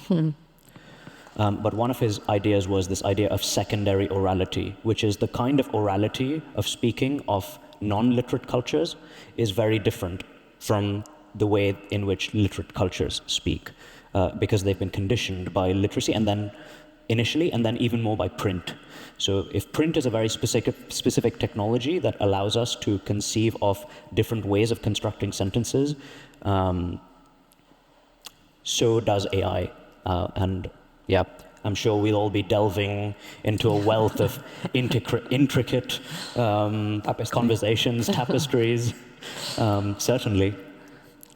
But one of his ideas was this idea of secondary orality, which is the kind of orality of speaking of non-literate cultures is very different from the way in which literate cultures speak, because they've been conditioned by literacy and then initially, and then even more by print. So if print is a very specific technology that allows us to conceive of different ways of constructing sentences, so does AI. And yeah, I'm sure we'll all be delving into a wealth of intricate conversations, tapestries, certainly.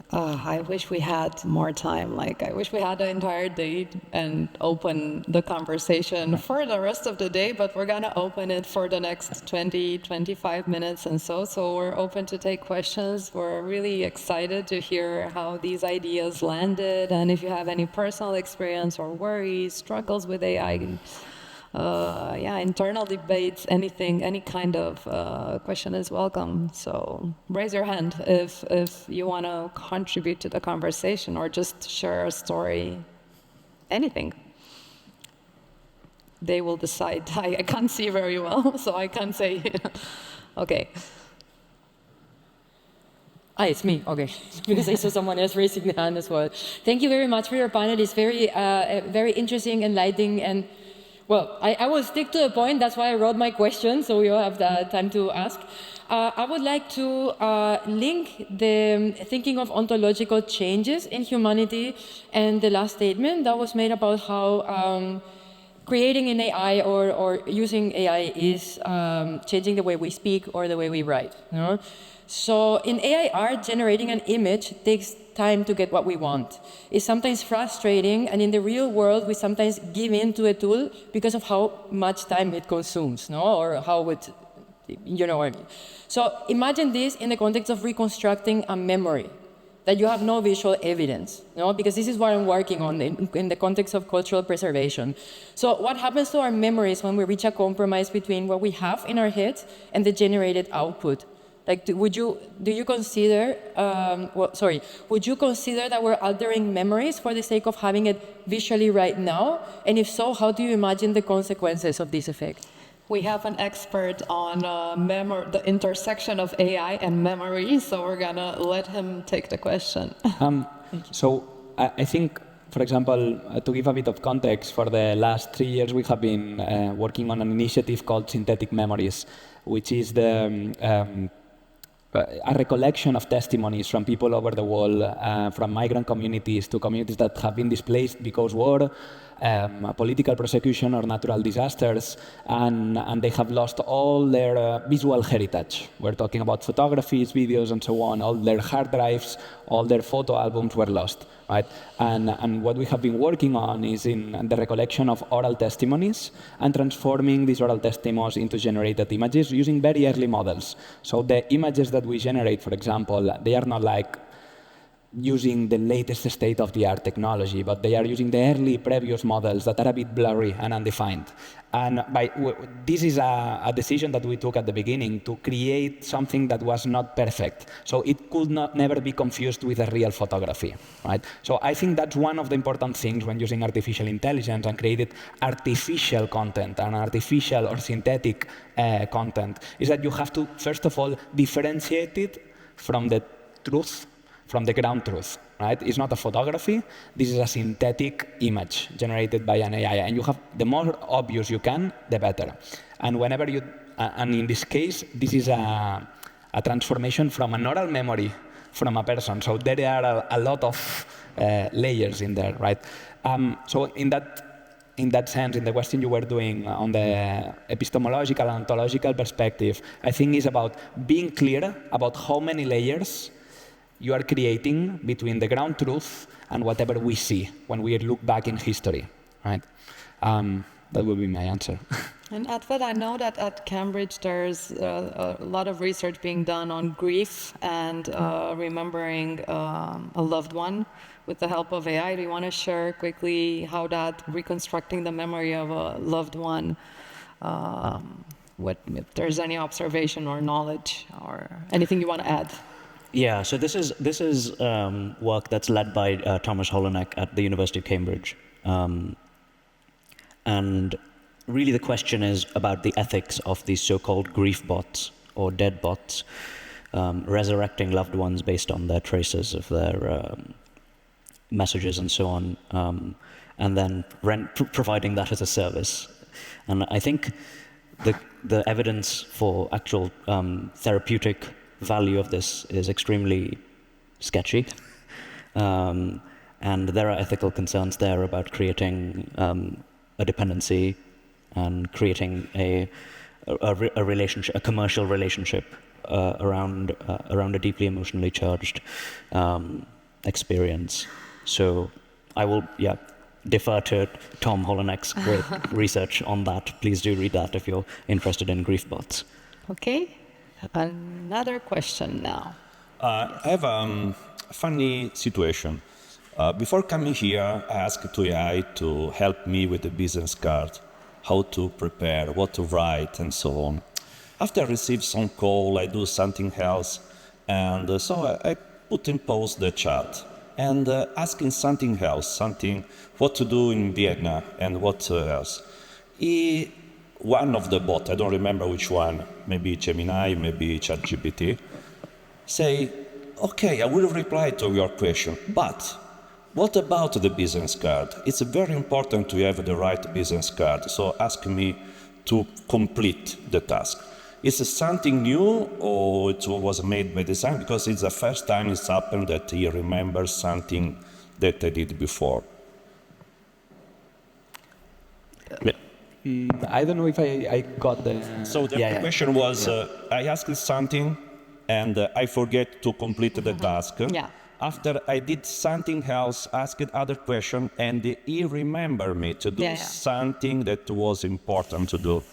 I wish we had more time. I wish we had the entire day and open the conversation for the rest of the day, but we're going to open it for the next 20, 25 minutes and so. So we're open to take questions. We're really excited to hear how these ideas landed. And if you have any personal experience or worries, struggles with AI, internal debates, anything, any kind of question is welcome. So raise your hand if you want to contribute to the conversation or just share a story, anything. They will decide. I can't see very well, so I can't say. Okay. It's me. Okay, because I saw someone else raising the hand as well. Thank you very much for your panel. It's very, very interesting, enlightening, and well, I will stick to the point. That's why I wrote my question, so we all have the time to ask. I would like to link the thinking of ontological changes in humanity and the last statement that was made about how creating an AI or using AI is changing the way we speak or the way we write. You know? So in AI art, generating an image takes time to get what we want. It's sometimes frustrating, and in the real world, we sometimes give in to a tool because of how much time it consumes, no? Or how it, you know what I mean. So imagine this in the context of reconstructing a memory that you have no visual evidence, no? Because this is what I'm working on in the context of cultural preservation. So what happens to our memories when we reach a compromise between what we have in our heads and the generated output? Like, would you consider that we're altering memories for the sake of having it visually right now? And if so, how do you imagine the consequences of this effect? We have an expert on the intersection of AI and memory, so we're gonna let him take the question. So I think, for example, to give a bit of context, for the last 3 years we have been working on an initiative called Synthetic Memories, which is a recollection of testimonies from people over the world, from migrant communities to communities that have been displaced because war, political persecution or natural disasters, and they have lost all their visual heritage. We're talking about photographies, videos, and so on. All their hard drives, all their photo albums were lost, right? And what we have been working on is in the recollection of oral testimonies and transforming these oral testimonies into generated images using very early models. So the images that we generate, for example, they are not like using the latest state-of-the-art technology, but they are using the early previous models that are a bit blurry and undefined. And this is a decision that we took at the beginning to create something that was not perfect. So it could never be confused with a real photography, right? So I think that's one of the important things when using artificial intelligence and created artificial content and artificial or synthetic content, is that you have to, first of all, differentiate it from the truth, from the ground truth, right? It's not a photography. This is a synthetic image generated by an AI, and you have the more obvious you can, the better. And whenever you, and in this case, this is a transformation from an oral memory from a person. So there are a lot of layers in there, right? So in that sense, in the question you were doing on the epistemological and ontological perspective, I think it's about being clear about how many layers you are creating between the ground truth and whatever we see when we look back in history, right? That would be my answer. And Advait, I know that at Cambridge there's a lot of research being done on grief and remembering a loved one with the help of AI. Do you want to share quickly how that reconstructing the memory of a loved one, if there's any observation or knowledge or anything you want to add? Yeah, so this is work that's led by Thomas Holonek at the University of Cambridge. And really the question is about the ethics of these so-called grief bots or dead bots, resurrecting loved ones based on their traces of their messages and so on, and then providing that as a service. And I think the evidence for actual therapeutic value of this is extremely sketchy, and there are ethical concerns there about creating a dependency and creating a relationship, a commercial relationship around a deeply emotionally charged experience. So I will defer to Tom Holonek's great research on that. Please do read that if you're interested in grief bots. Okay. Another question now. I have a funny situation. Before coming here, I asked to AI to help me with the business card, how to prepare, what to write, and so on. After I receive some call, I do something else, and so I put in pause the chat and asking something else, what to do in Vienna and what else. One of the bots, I don't remember which one, maybe Gemini, maybe ChatGPT, say, okay, I will reply to your question, but what about the business card? It's very important to have the right business card, so ask me to complete the task. Is it something new or it was made by design? Because it's the first time it's happened that he remembers something that I did before. I don't know if I got the... So the question was, I asked something and I forget to complete the task. Yeah. After I did something else, asked other question, and he remembered me to do something that was important to do.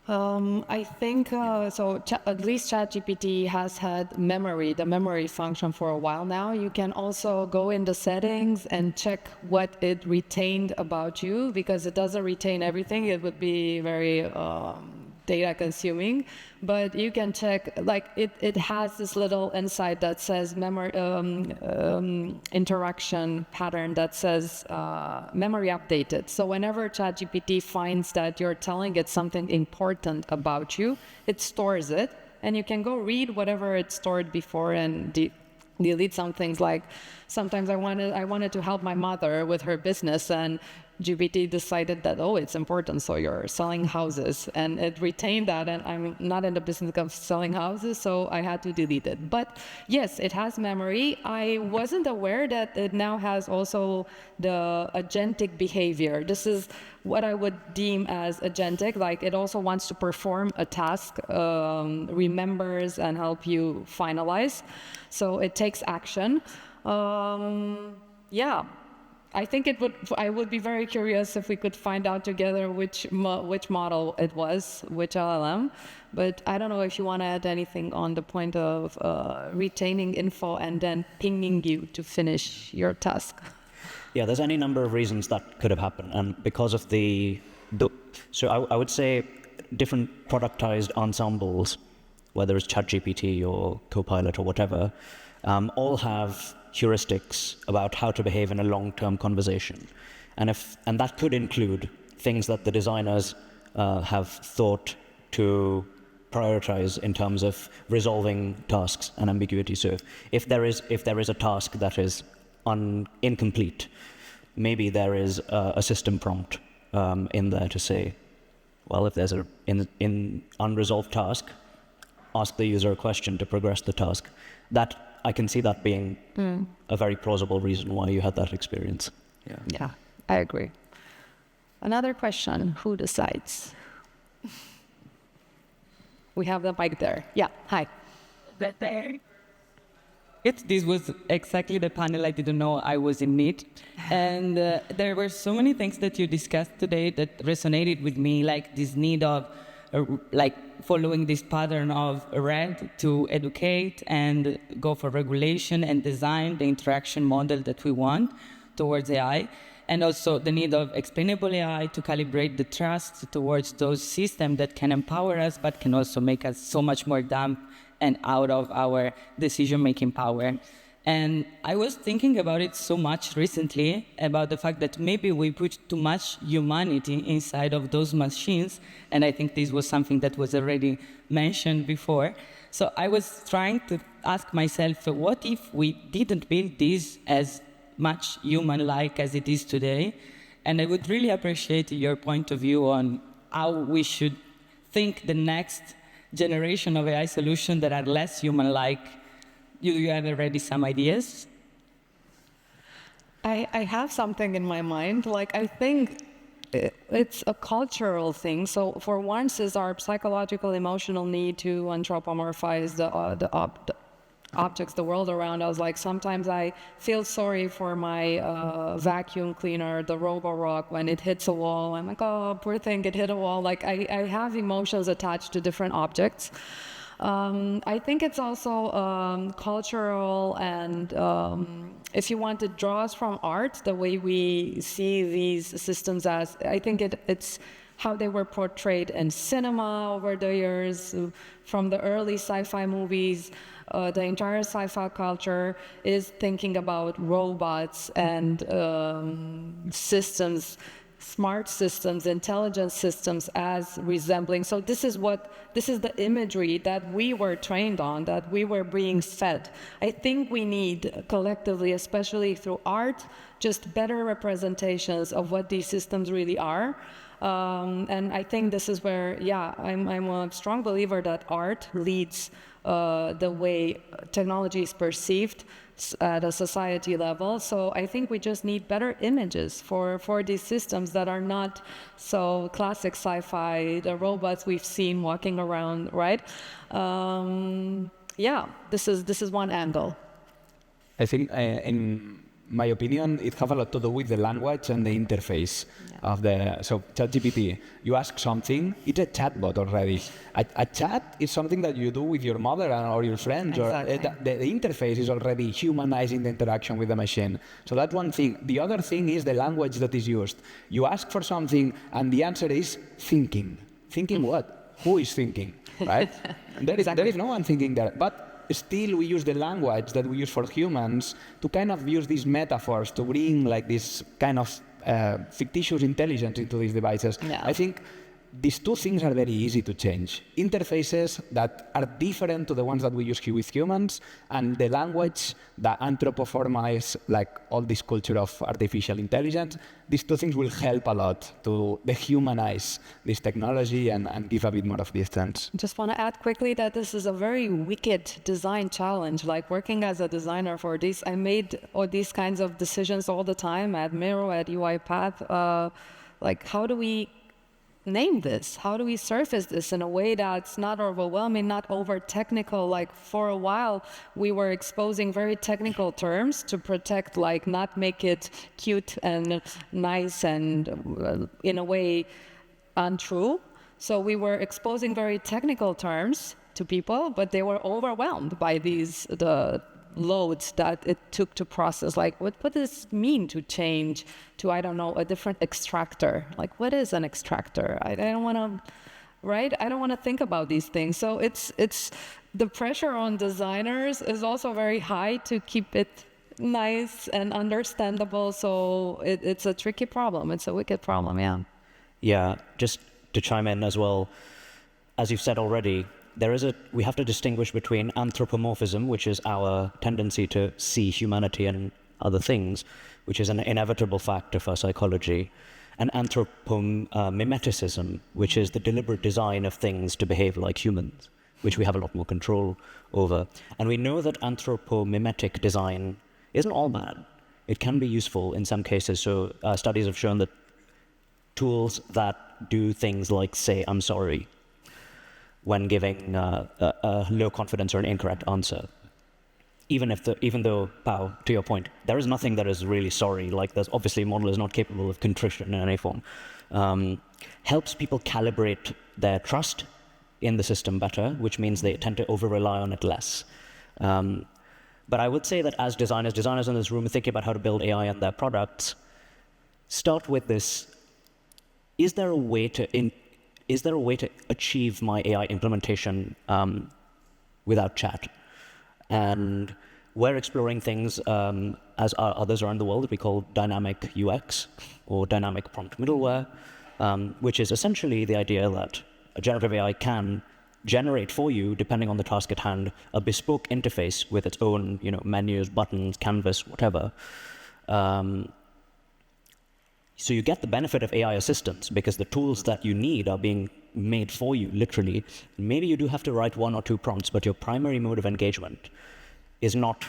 I think, at least ChatGPT has had the memory function for a while now. You can also go in the settings and check what it retained about you, because it doesn't retain everything. It would be very data consuming, but you can check, like it has this little insight that says memory interaction pattern that says memory updated. So whenever ChatGPT finds that you're telling it something important about you, it stores it, and you can go read whatever it stored before and delete some things. Like sometimes I wanted to help my mother with her business, and GPT decided that, oh, it's important, so you're selling houses, and it retained that, and I'm not in the business of selling houses, so I had to delete it. But yes, it has memory. I wasn't aware that it now has also the agentic behavior. This is what I would deem as agentic, like it also wants to perform a task, remembers and help you finalize. So it takes action. Yeah. I think I would be very curious if we could find out together which model it was, which LLM. But I don't know if you want to add anything on the point of retaining info and then pinging you to finish your task. Yeah, there's any number of reasons that could have happened, and because of so I would say different productized ensembles, whether it's ChatGPT or Copilot or whatever, all have heuristics about how to behave in a long-term conversation, and that could include things that the designers have thought to prioritize in terms of resolving tasks and ambiguity. So if there is a task that is incomplete, maybe there is a system prompt in there to say, well, if there's in unresolved task, ask the user a question to progress the task. That I can see that being a very plausible reason why you had that experience. Yeah, I agree. Another question: who decides? We have the mic there. Yeah, hi. There. This was exactly the panel I didn't know I was in need. And there were so many things that you discussed today that resonated with me, like this need of following this pattern of read to educate and go for regulation and design the interaction model that we want towards AI. And also the need of explainable AI to calibrate the trust towards those systems that can empower us, but can also make us so much more dumb and out of our decision-making power. And I was thinking about it so much recently, about the fact that maybe we put too much humanity inside of those machines, and I think this was something that was already mentioned before. So I was trying to ask myself, what if we didn't build this as much human-like as it is today? And I would really appreciate your point of view on how we should think the next generation of AI solutions that are less human-like. You have already some ideas? I have something in my mind. Like, I think it's a cultural thing. So for once is our psychological, emotional need to anthropomorphize the objects, the world around us. Like, sometimes I feel sorry for my vacuum cleaner, the Roborock, when it hits a wall. I'm like, oh, poor thing, it hit a wall. Like, I have emotions attached to different objects. I think it's also cultural, and if you want to draw us from art, the way we see these systems as, I think it's how they were portrayed in cinema over the years, from the early sci-fi movies. The entire sci-fi culture is thinking about robots and systems, smart systems, intelligent systems as resembling. So this is the imagery that we were trained on, that we were being fed. I think we need collectively, especially through art, just better representations of what these systems really are. And I think this is where, I'm a strong believer that art leads the way technology is perceived at a society level. So I think we just need better images for these systems that are not so classic sci-fi, the robots we've seen walking around, right? This is one angle. I think, in my opinion, it has a lot to do with the language and the interface of the. So ChatGPT, you ask something, it's a chatbot already. A chat is something that you do with your mother or your friends. Exactly. Or the interface is already humanizing the interaction with the machine. So that's one thing. The other thing is the language that is used. You ask for something, and the answer is thinking. Thinking what? Who is thinking, right? There is no one thinking that. But still, we use the language that we use for humans to kind of use these metaphors to bring like this kind of fictitious intelligence into these devices. Yeah. I think these two things are very easy to change. Interfaces that are different to the ones that we use with humans, and the language that anthropomorphize like all this culture of artificial intelligence. These two things will help a lot to dehumanize this technology and give a bit more of distance. Just want to add quickly that this is a very wicked design challenge. Like, working as a designer for this, I made all these kinds of decisions all the time at Miro, at UiPath. Like, how do we name this? How do we surface this in a way that's not overwhelming, not over technical? Like for a while, we were exposing very technical terms to protect, like not make it cute and nice and in a way untrue. So we were exposing very technical terms to people, but they were overwhelmed by the loads that it took to process. Like, what does this mean to change to, I don't know, a different extractor? Like, what is an extractor? I don't want to, right? I don't want to think about these things. So it's the pressure on designers is also very high to keep it nice and understandable. So it's a tricky problem. It's a wicked problem, yeah. Yeah, just to chime in as well, as you've said already, we have to distinguish between anthropomorphism, which is our tendency to see humanity and other things, which is an inevitable fact of our psychology, and anthropomimeticism, which is the deliberate design of things to behave like humans, which we have a lot more control over. And we know that anthropomimetic design isn't all bad. It can be useful in some cases. So studies have shown that tools that do things like say, "I'm sorry," when giving a low confidence or an incorrect answer. Even though, Pau, to your point, there is nothing that is really sorry, like there's obviously a model is not capable of contrition in any form, helps people calibrate their trust in the system better, which means they tend to over-rely on it less. But I would say that as designers in this room thinking about how to build AI and their products, start with this: is there a way to achieve my AI implementation without chat? And we're exploring things, as are others around the world, that we call dynamic UX, or dynamic prompt middleware, which is essentially the idea that a generative AI can generate for you, depending on the task at hand, a bespoke interface with its own, menus, buttons, canvas, whatever. So you get the benefit of AI assistance because the tools that you need are being made for you, literally. Maybe you do have to write one or two prompts, but your primary mode of engagement is not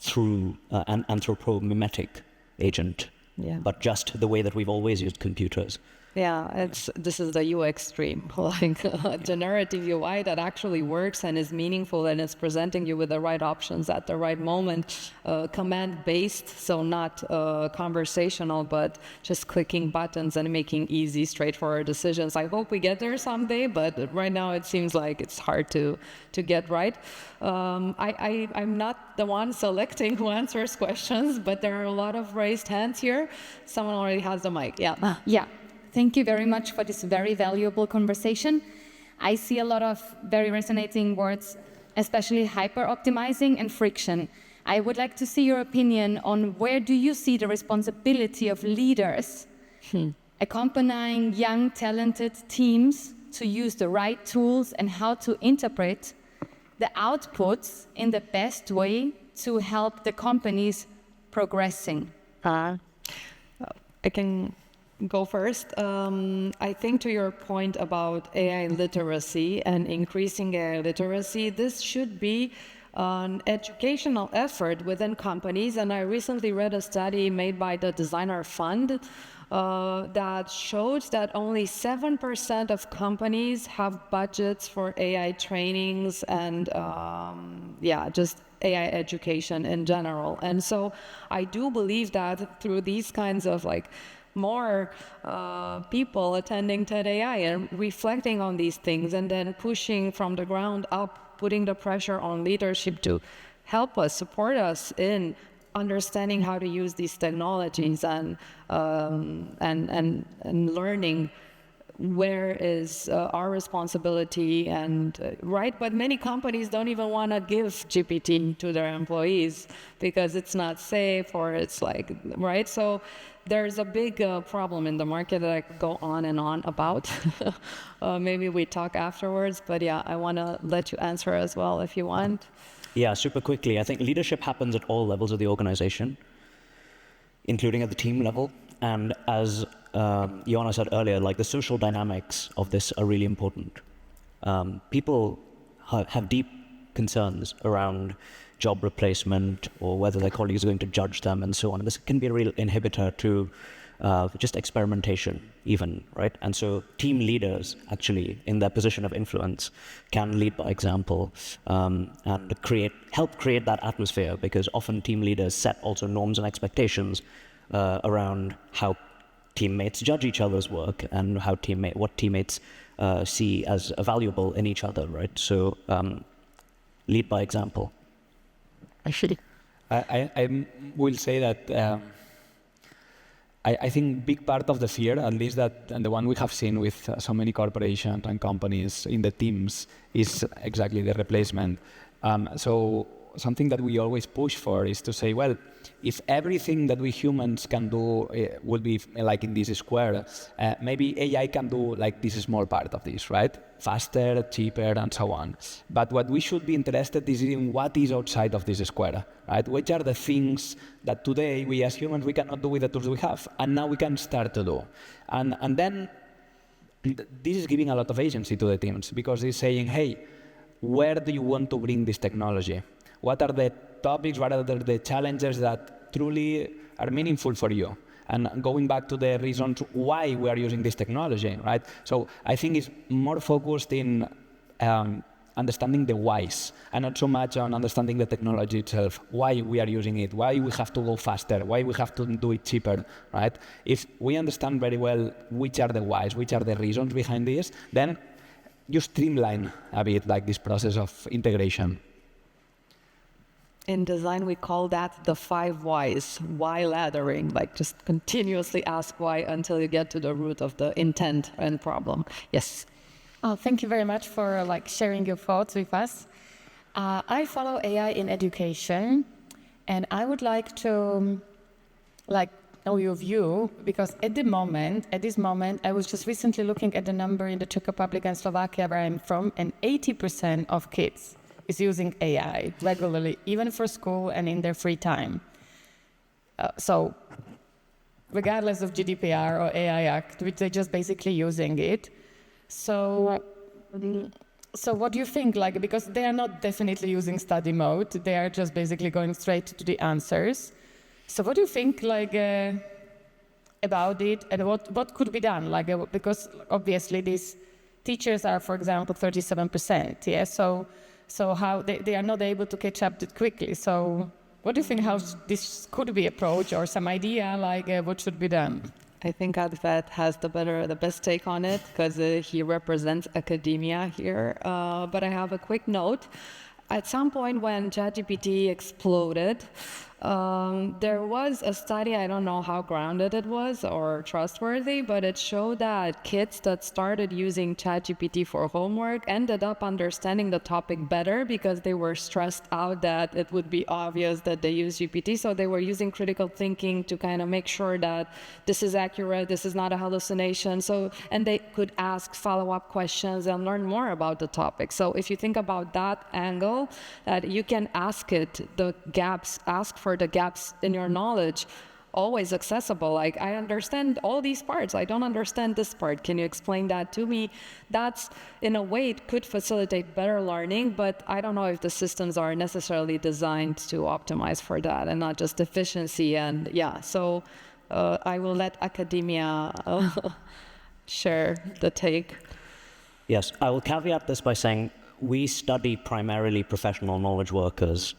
through an anthropomimetic agent, but just the way that we've always used computers. Yeah, this is the UX stream, like a generative UI that actually works and is meaningful and is presenting you with the right options at the right moment, command-based, so not conversational, but just clicking buttons and making easy, straightforward decisions. I hope we get there someday, but right now it seems like it's hard to get right. I'm not the one selecting who answers questions, but there are a lot of raised hands here. Someone already has the mic, yeah. Yeah. Thank you very much for this very valuable conversation. I see a lot of very resonating words, especially hyper-optimizing and friction. I would like to see your opinion on where do you see the responsibility of leaders accompanying young, talented teams to use the right tools and how to interpret the outputs in the best way to help the companies progressing. I can go first. I think to your point about AI literacy and increasing AI literacy, this should be an educational effort within companies. And I recently read a study made by the Designer Fund that shows that only 7% of companies have budgets for AI trainings and just AI education in general. And so I do believe that through these kinds of more people attending TEDAI and reflecting on these things and then pushing from the ground up, putting the pressure on leadership to help us, support us in understanding how to use these technologies and learning where is our responsibility and right. But many companies don't even want to give GPT to their employees because it's not safe or it's right. So there's a big problem in the market that I could go on and on about. Maybe we talk afterwards, but yeah, I want to let you answer as well if you want. Yeah, super quickly. I think leadership happens at all levels of the organization, including at the team level. And as Ioana said earlier, the social dynamics of this are really important. People have deep concerns around job replacement or whether their colleagues are going to judge them and so on. And this can be a real inhibitor to just experimentation even, right? And so team leaders actually in their position of influence can lead by example and help create that atmosphere, because often team leaders set also norms and expectations around how teammates judge each other's work and what teammates see as valuable in each other, right? So lead by example. Actually, I will say that I think big part of the fear, at least that, and the one we have seen with so many corporations and companies in the teams, is exactly the replacement. So something that we always push for is to say, well, if everything that we humans can do will be like in this square, maybe AI can do like this small part of this, right? Faster, cheaper, and so on. But what we should be interested is in what is outside of this square, right? Which are the things that today we as humans, we cannot do with the tools we have, and now we can start to do. And then this is giving a lot of agency to the teams, because it's saying, hey, where do you want to bring this technology? What are the topics, what are the challenges that truly are meaningful for you? And going back to the reasons why we are using this technology, right? So I think it's more focused in understanding the whys, and not so much on understanding the technology itself, why we are using it, why we have to go faster, why we have to do it cheaper, right? If we understand very well which are the whys, which are the reasons behind this, then you streamline a bit like this process of integration. In design, we call that the 5 whys, why laddering, like just continuously ask why until you get to the root of the intent and problem. Yes. Oh, thank you very much for sharing your thoughts with us. I follow AI in education, and I would like to know your view, because at this moment, I was just recently looking at the number in the Czech Republic and Slovakia, where I'm from, and 80% of kids is using AI regularly, even for school and in their free time. So regardless of GDPR or AI Act, which they're just basically using it. So what do you think? Because they are not definitely using study mode, they are just basically going straight to the answers. So what do you think about it, and what could be done? Because obviously these teachers are, for example, 37%. Yeah, so how they are not able to catch up that quickly. So what do you think how this could be approached, or some idea what should be done? I think Advait has the best take on it, because he represents academia here. But I have a quick note. At some point when ChatGPT exploded, there was a study, I don't know how grounded it was or trustworthy, but it showed that kids that started using ChatGPT for homework ended up understanding the topic better, because they were stressed out that it would be obvious that they use GPT. So they were using critical thinking to kind of make sure that this is accurate, this is not a hallucination. And they could ask follow-up questions and learn more about the topic. So if you think about that angle, that you can ask for the gaps in your knowledge, always accessible. I understand all these parts, I don't understand this part, can you explain that to me? That's, in a way, it could facilitate better learning, but I don't know if the systems are necessarily designed to optimize for that, and not just efficiency. And yeah, so I will let academia share the take. Yes, I will caveat this by saying we study primarily professional knowledge workers,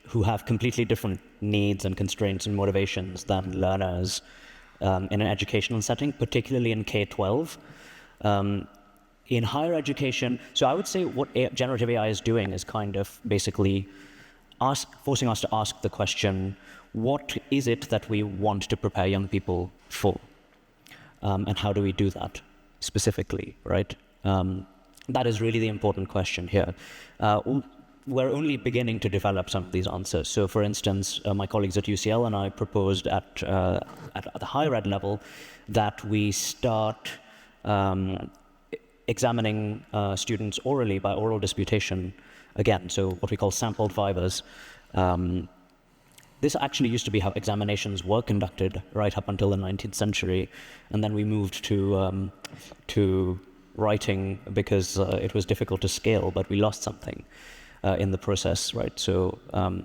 who have completely different needs and constraints and motivations than learners in an educational setting, particularly in K-12. In higher education, so I would say what generative AI is doing is kind of basically forcing us to ask the question, what is it that we want to prepare young people for? And how do we do that specifically, right? That is really the important question here. We're only beginning to develop some of these answers. So for instance, my colleagues at UCL and I proposed at the higher ed level that we start examining students orally by oral disputation again, so what we call sampled vivas. This actually used to be how examinations were conducted right up until the 19th century, and then we moved to writing because it was difficult to scale, but we lost something in the process, right? So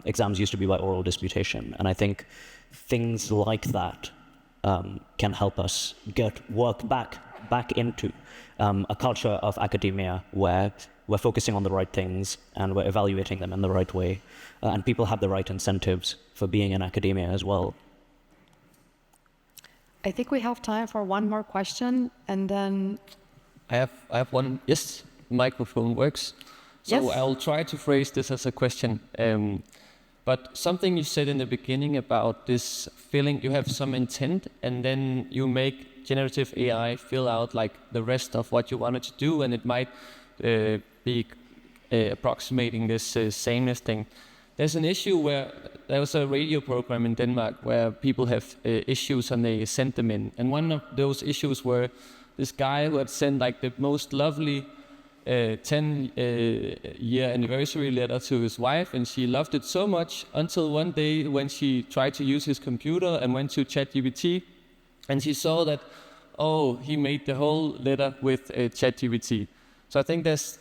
exams used to be by oral disputation, and I think things like that can help us get work back into a culture of academia where we're focusing on the right things and we're evaluating them in the right way, and people have the right incentives for being in academia as well. I think we have time for one more question, and then... I have one. Yes, microphone works. So Yes. I'll try to phrase this as a question. But something you said in the beginning about this feeling you have some intent, and then you make generative AI fill out like the rest of what you wanted to do, and it might be approximating this sameness thing. There's an issue where there was a radio program in Denmark where people have issues and they send them in. And one of those issues were this guy who had sent like the most lovely 10-year anniversary letter to his wife, and she loved it so much until one day when she tried to use his computer and went to ChatGPT, and she saw that, oh, he made the whole letter with ChatGPT. So I think there's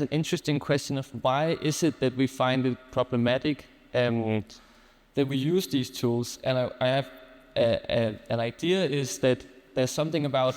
an interesting question of why is it that we find it problematic that we use these tools, and I have an idea is that there's something about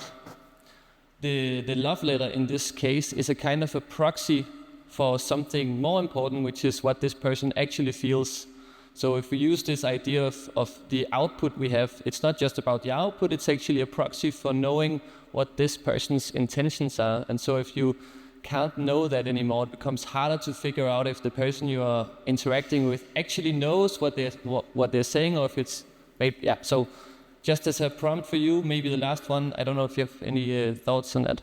the love letter in this case is a kind of a proxy for something more important, which is what this person actually feels. So if we use this idea of the output we have, it's not just about the output, it's actually a proxy for knowing what this person's intentions are. And so if you can't know that anymore, it becomes harder to figure out if the person you are interacting with actually knows what they're saying, or if it's maybe, yeah. So just as a prompt for you, maybe the last one, I don't know if you have any thoughts on that.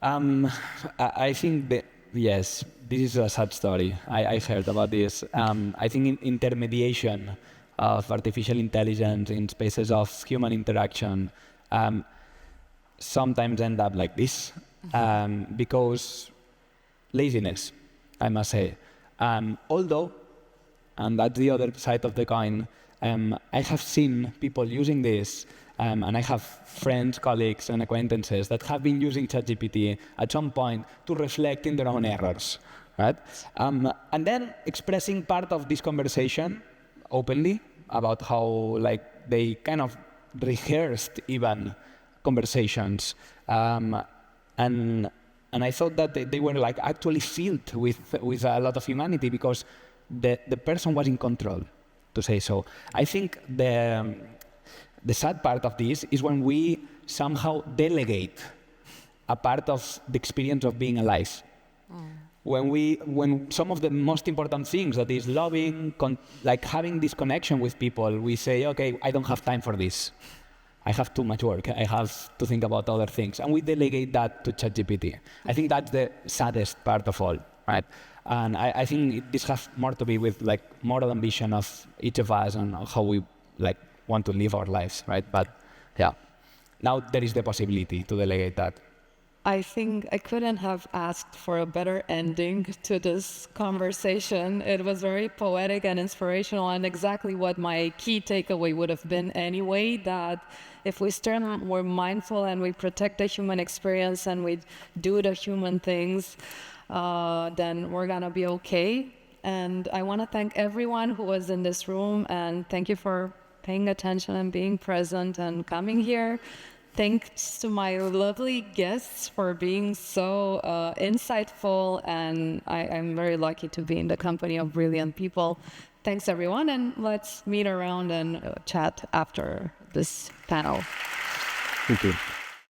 I think that, yes, this is a sad story. I heard about this. I think intermediation of artificial intelligence in spaces of human interaction sometimes end up like this because laziness, I must say. Although, and that's the other side of the coin, I have seen people using this, and I have friends, colleagues, and acquaintances that have been using ChatGPT at some point to reflect in their own errors, right? And then expressing part of this conversation openly about how they kind of rehearsed even conversations, and I thought that they were actually filled with a lot of humanity because the person was in control, to say so. I think the sad part of this is when we somehow delegate a part of the experience of being alive. When some of the most important things, that is loving, having this connection with people, we say, okay, I don't have time for this. I have too much work. I have to think about other things. And we delegate that to ChatGPT. I think that's the saddest part of all, right? And I think this has more to be with moral ambition of each of us and how we want to live our lives, right? But yeah, now there is the possibility to delegate that. I think I couldn't have asked for a better ending to this conversation. It was very poetic and inspirational, and exactly what my key takeaway would have been anyway, that if we stay more mindful and we protect the human experience and we do the human things, then we're gonna be okay. And I want to thank everyone who was in this room, and thank you for paying attention and being present and coming here. Thanks to my lovely guests for being so insightful, and I'm very lucky to be in the company of brilliant people. Thanks everyone, and let's meet around and chat after this panel. Thank you.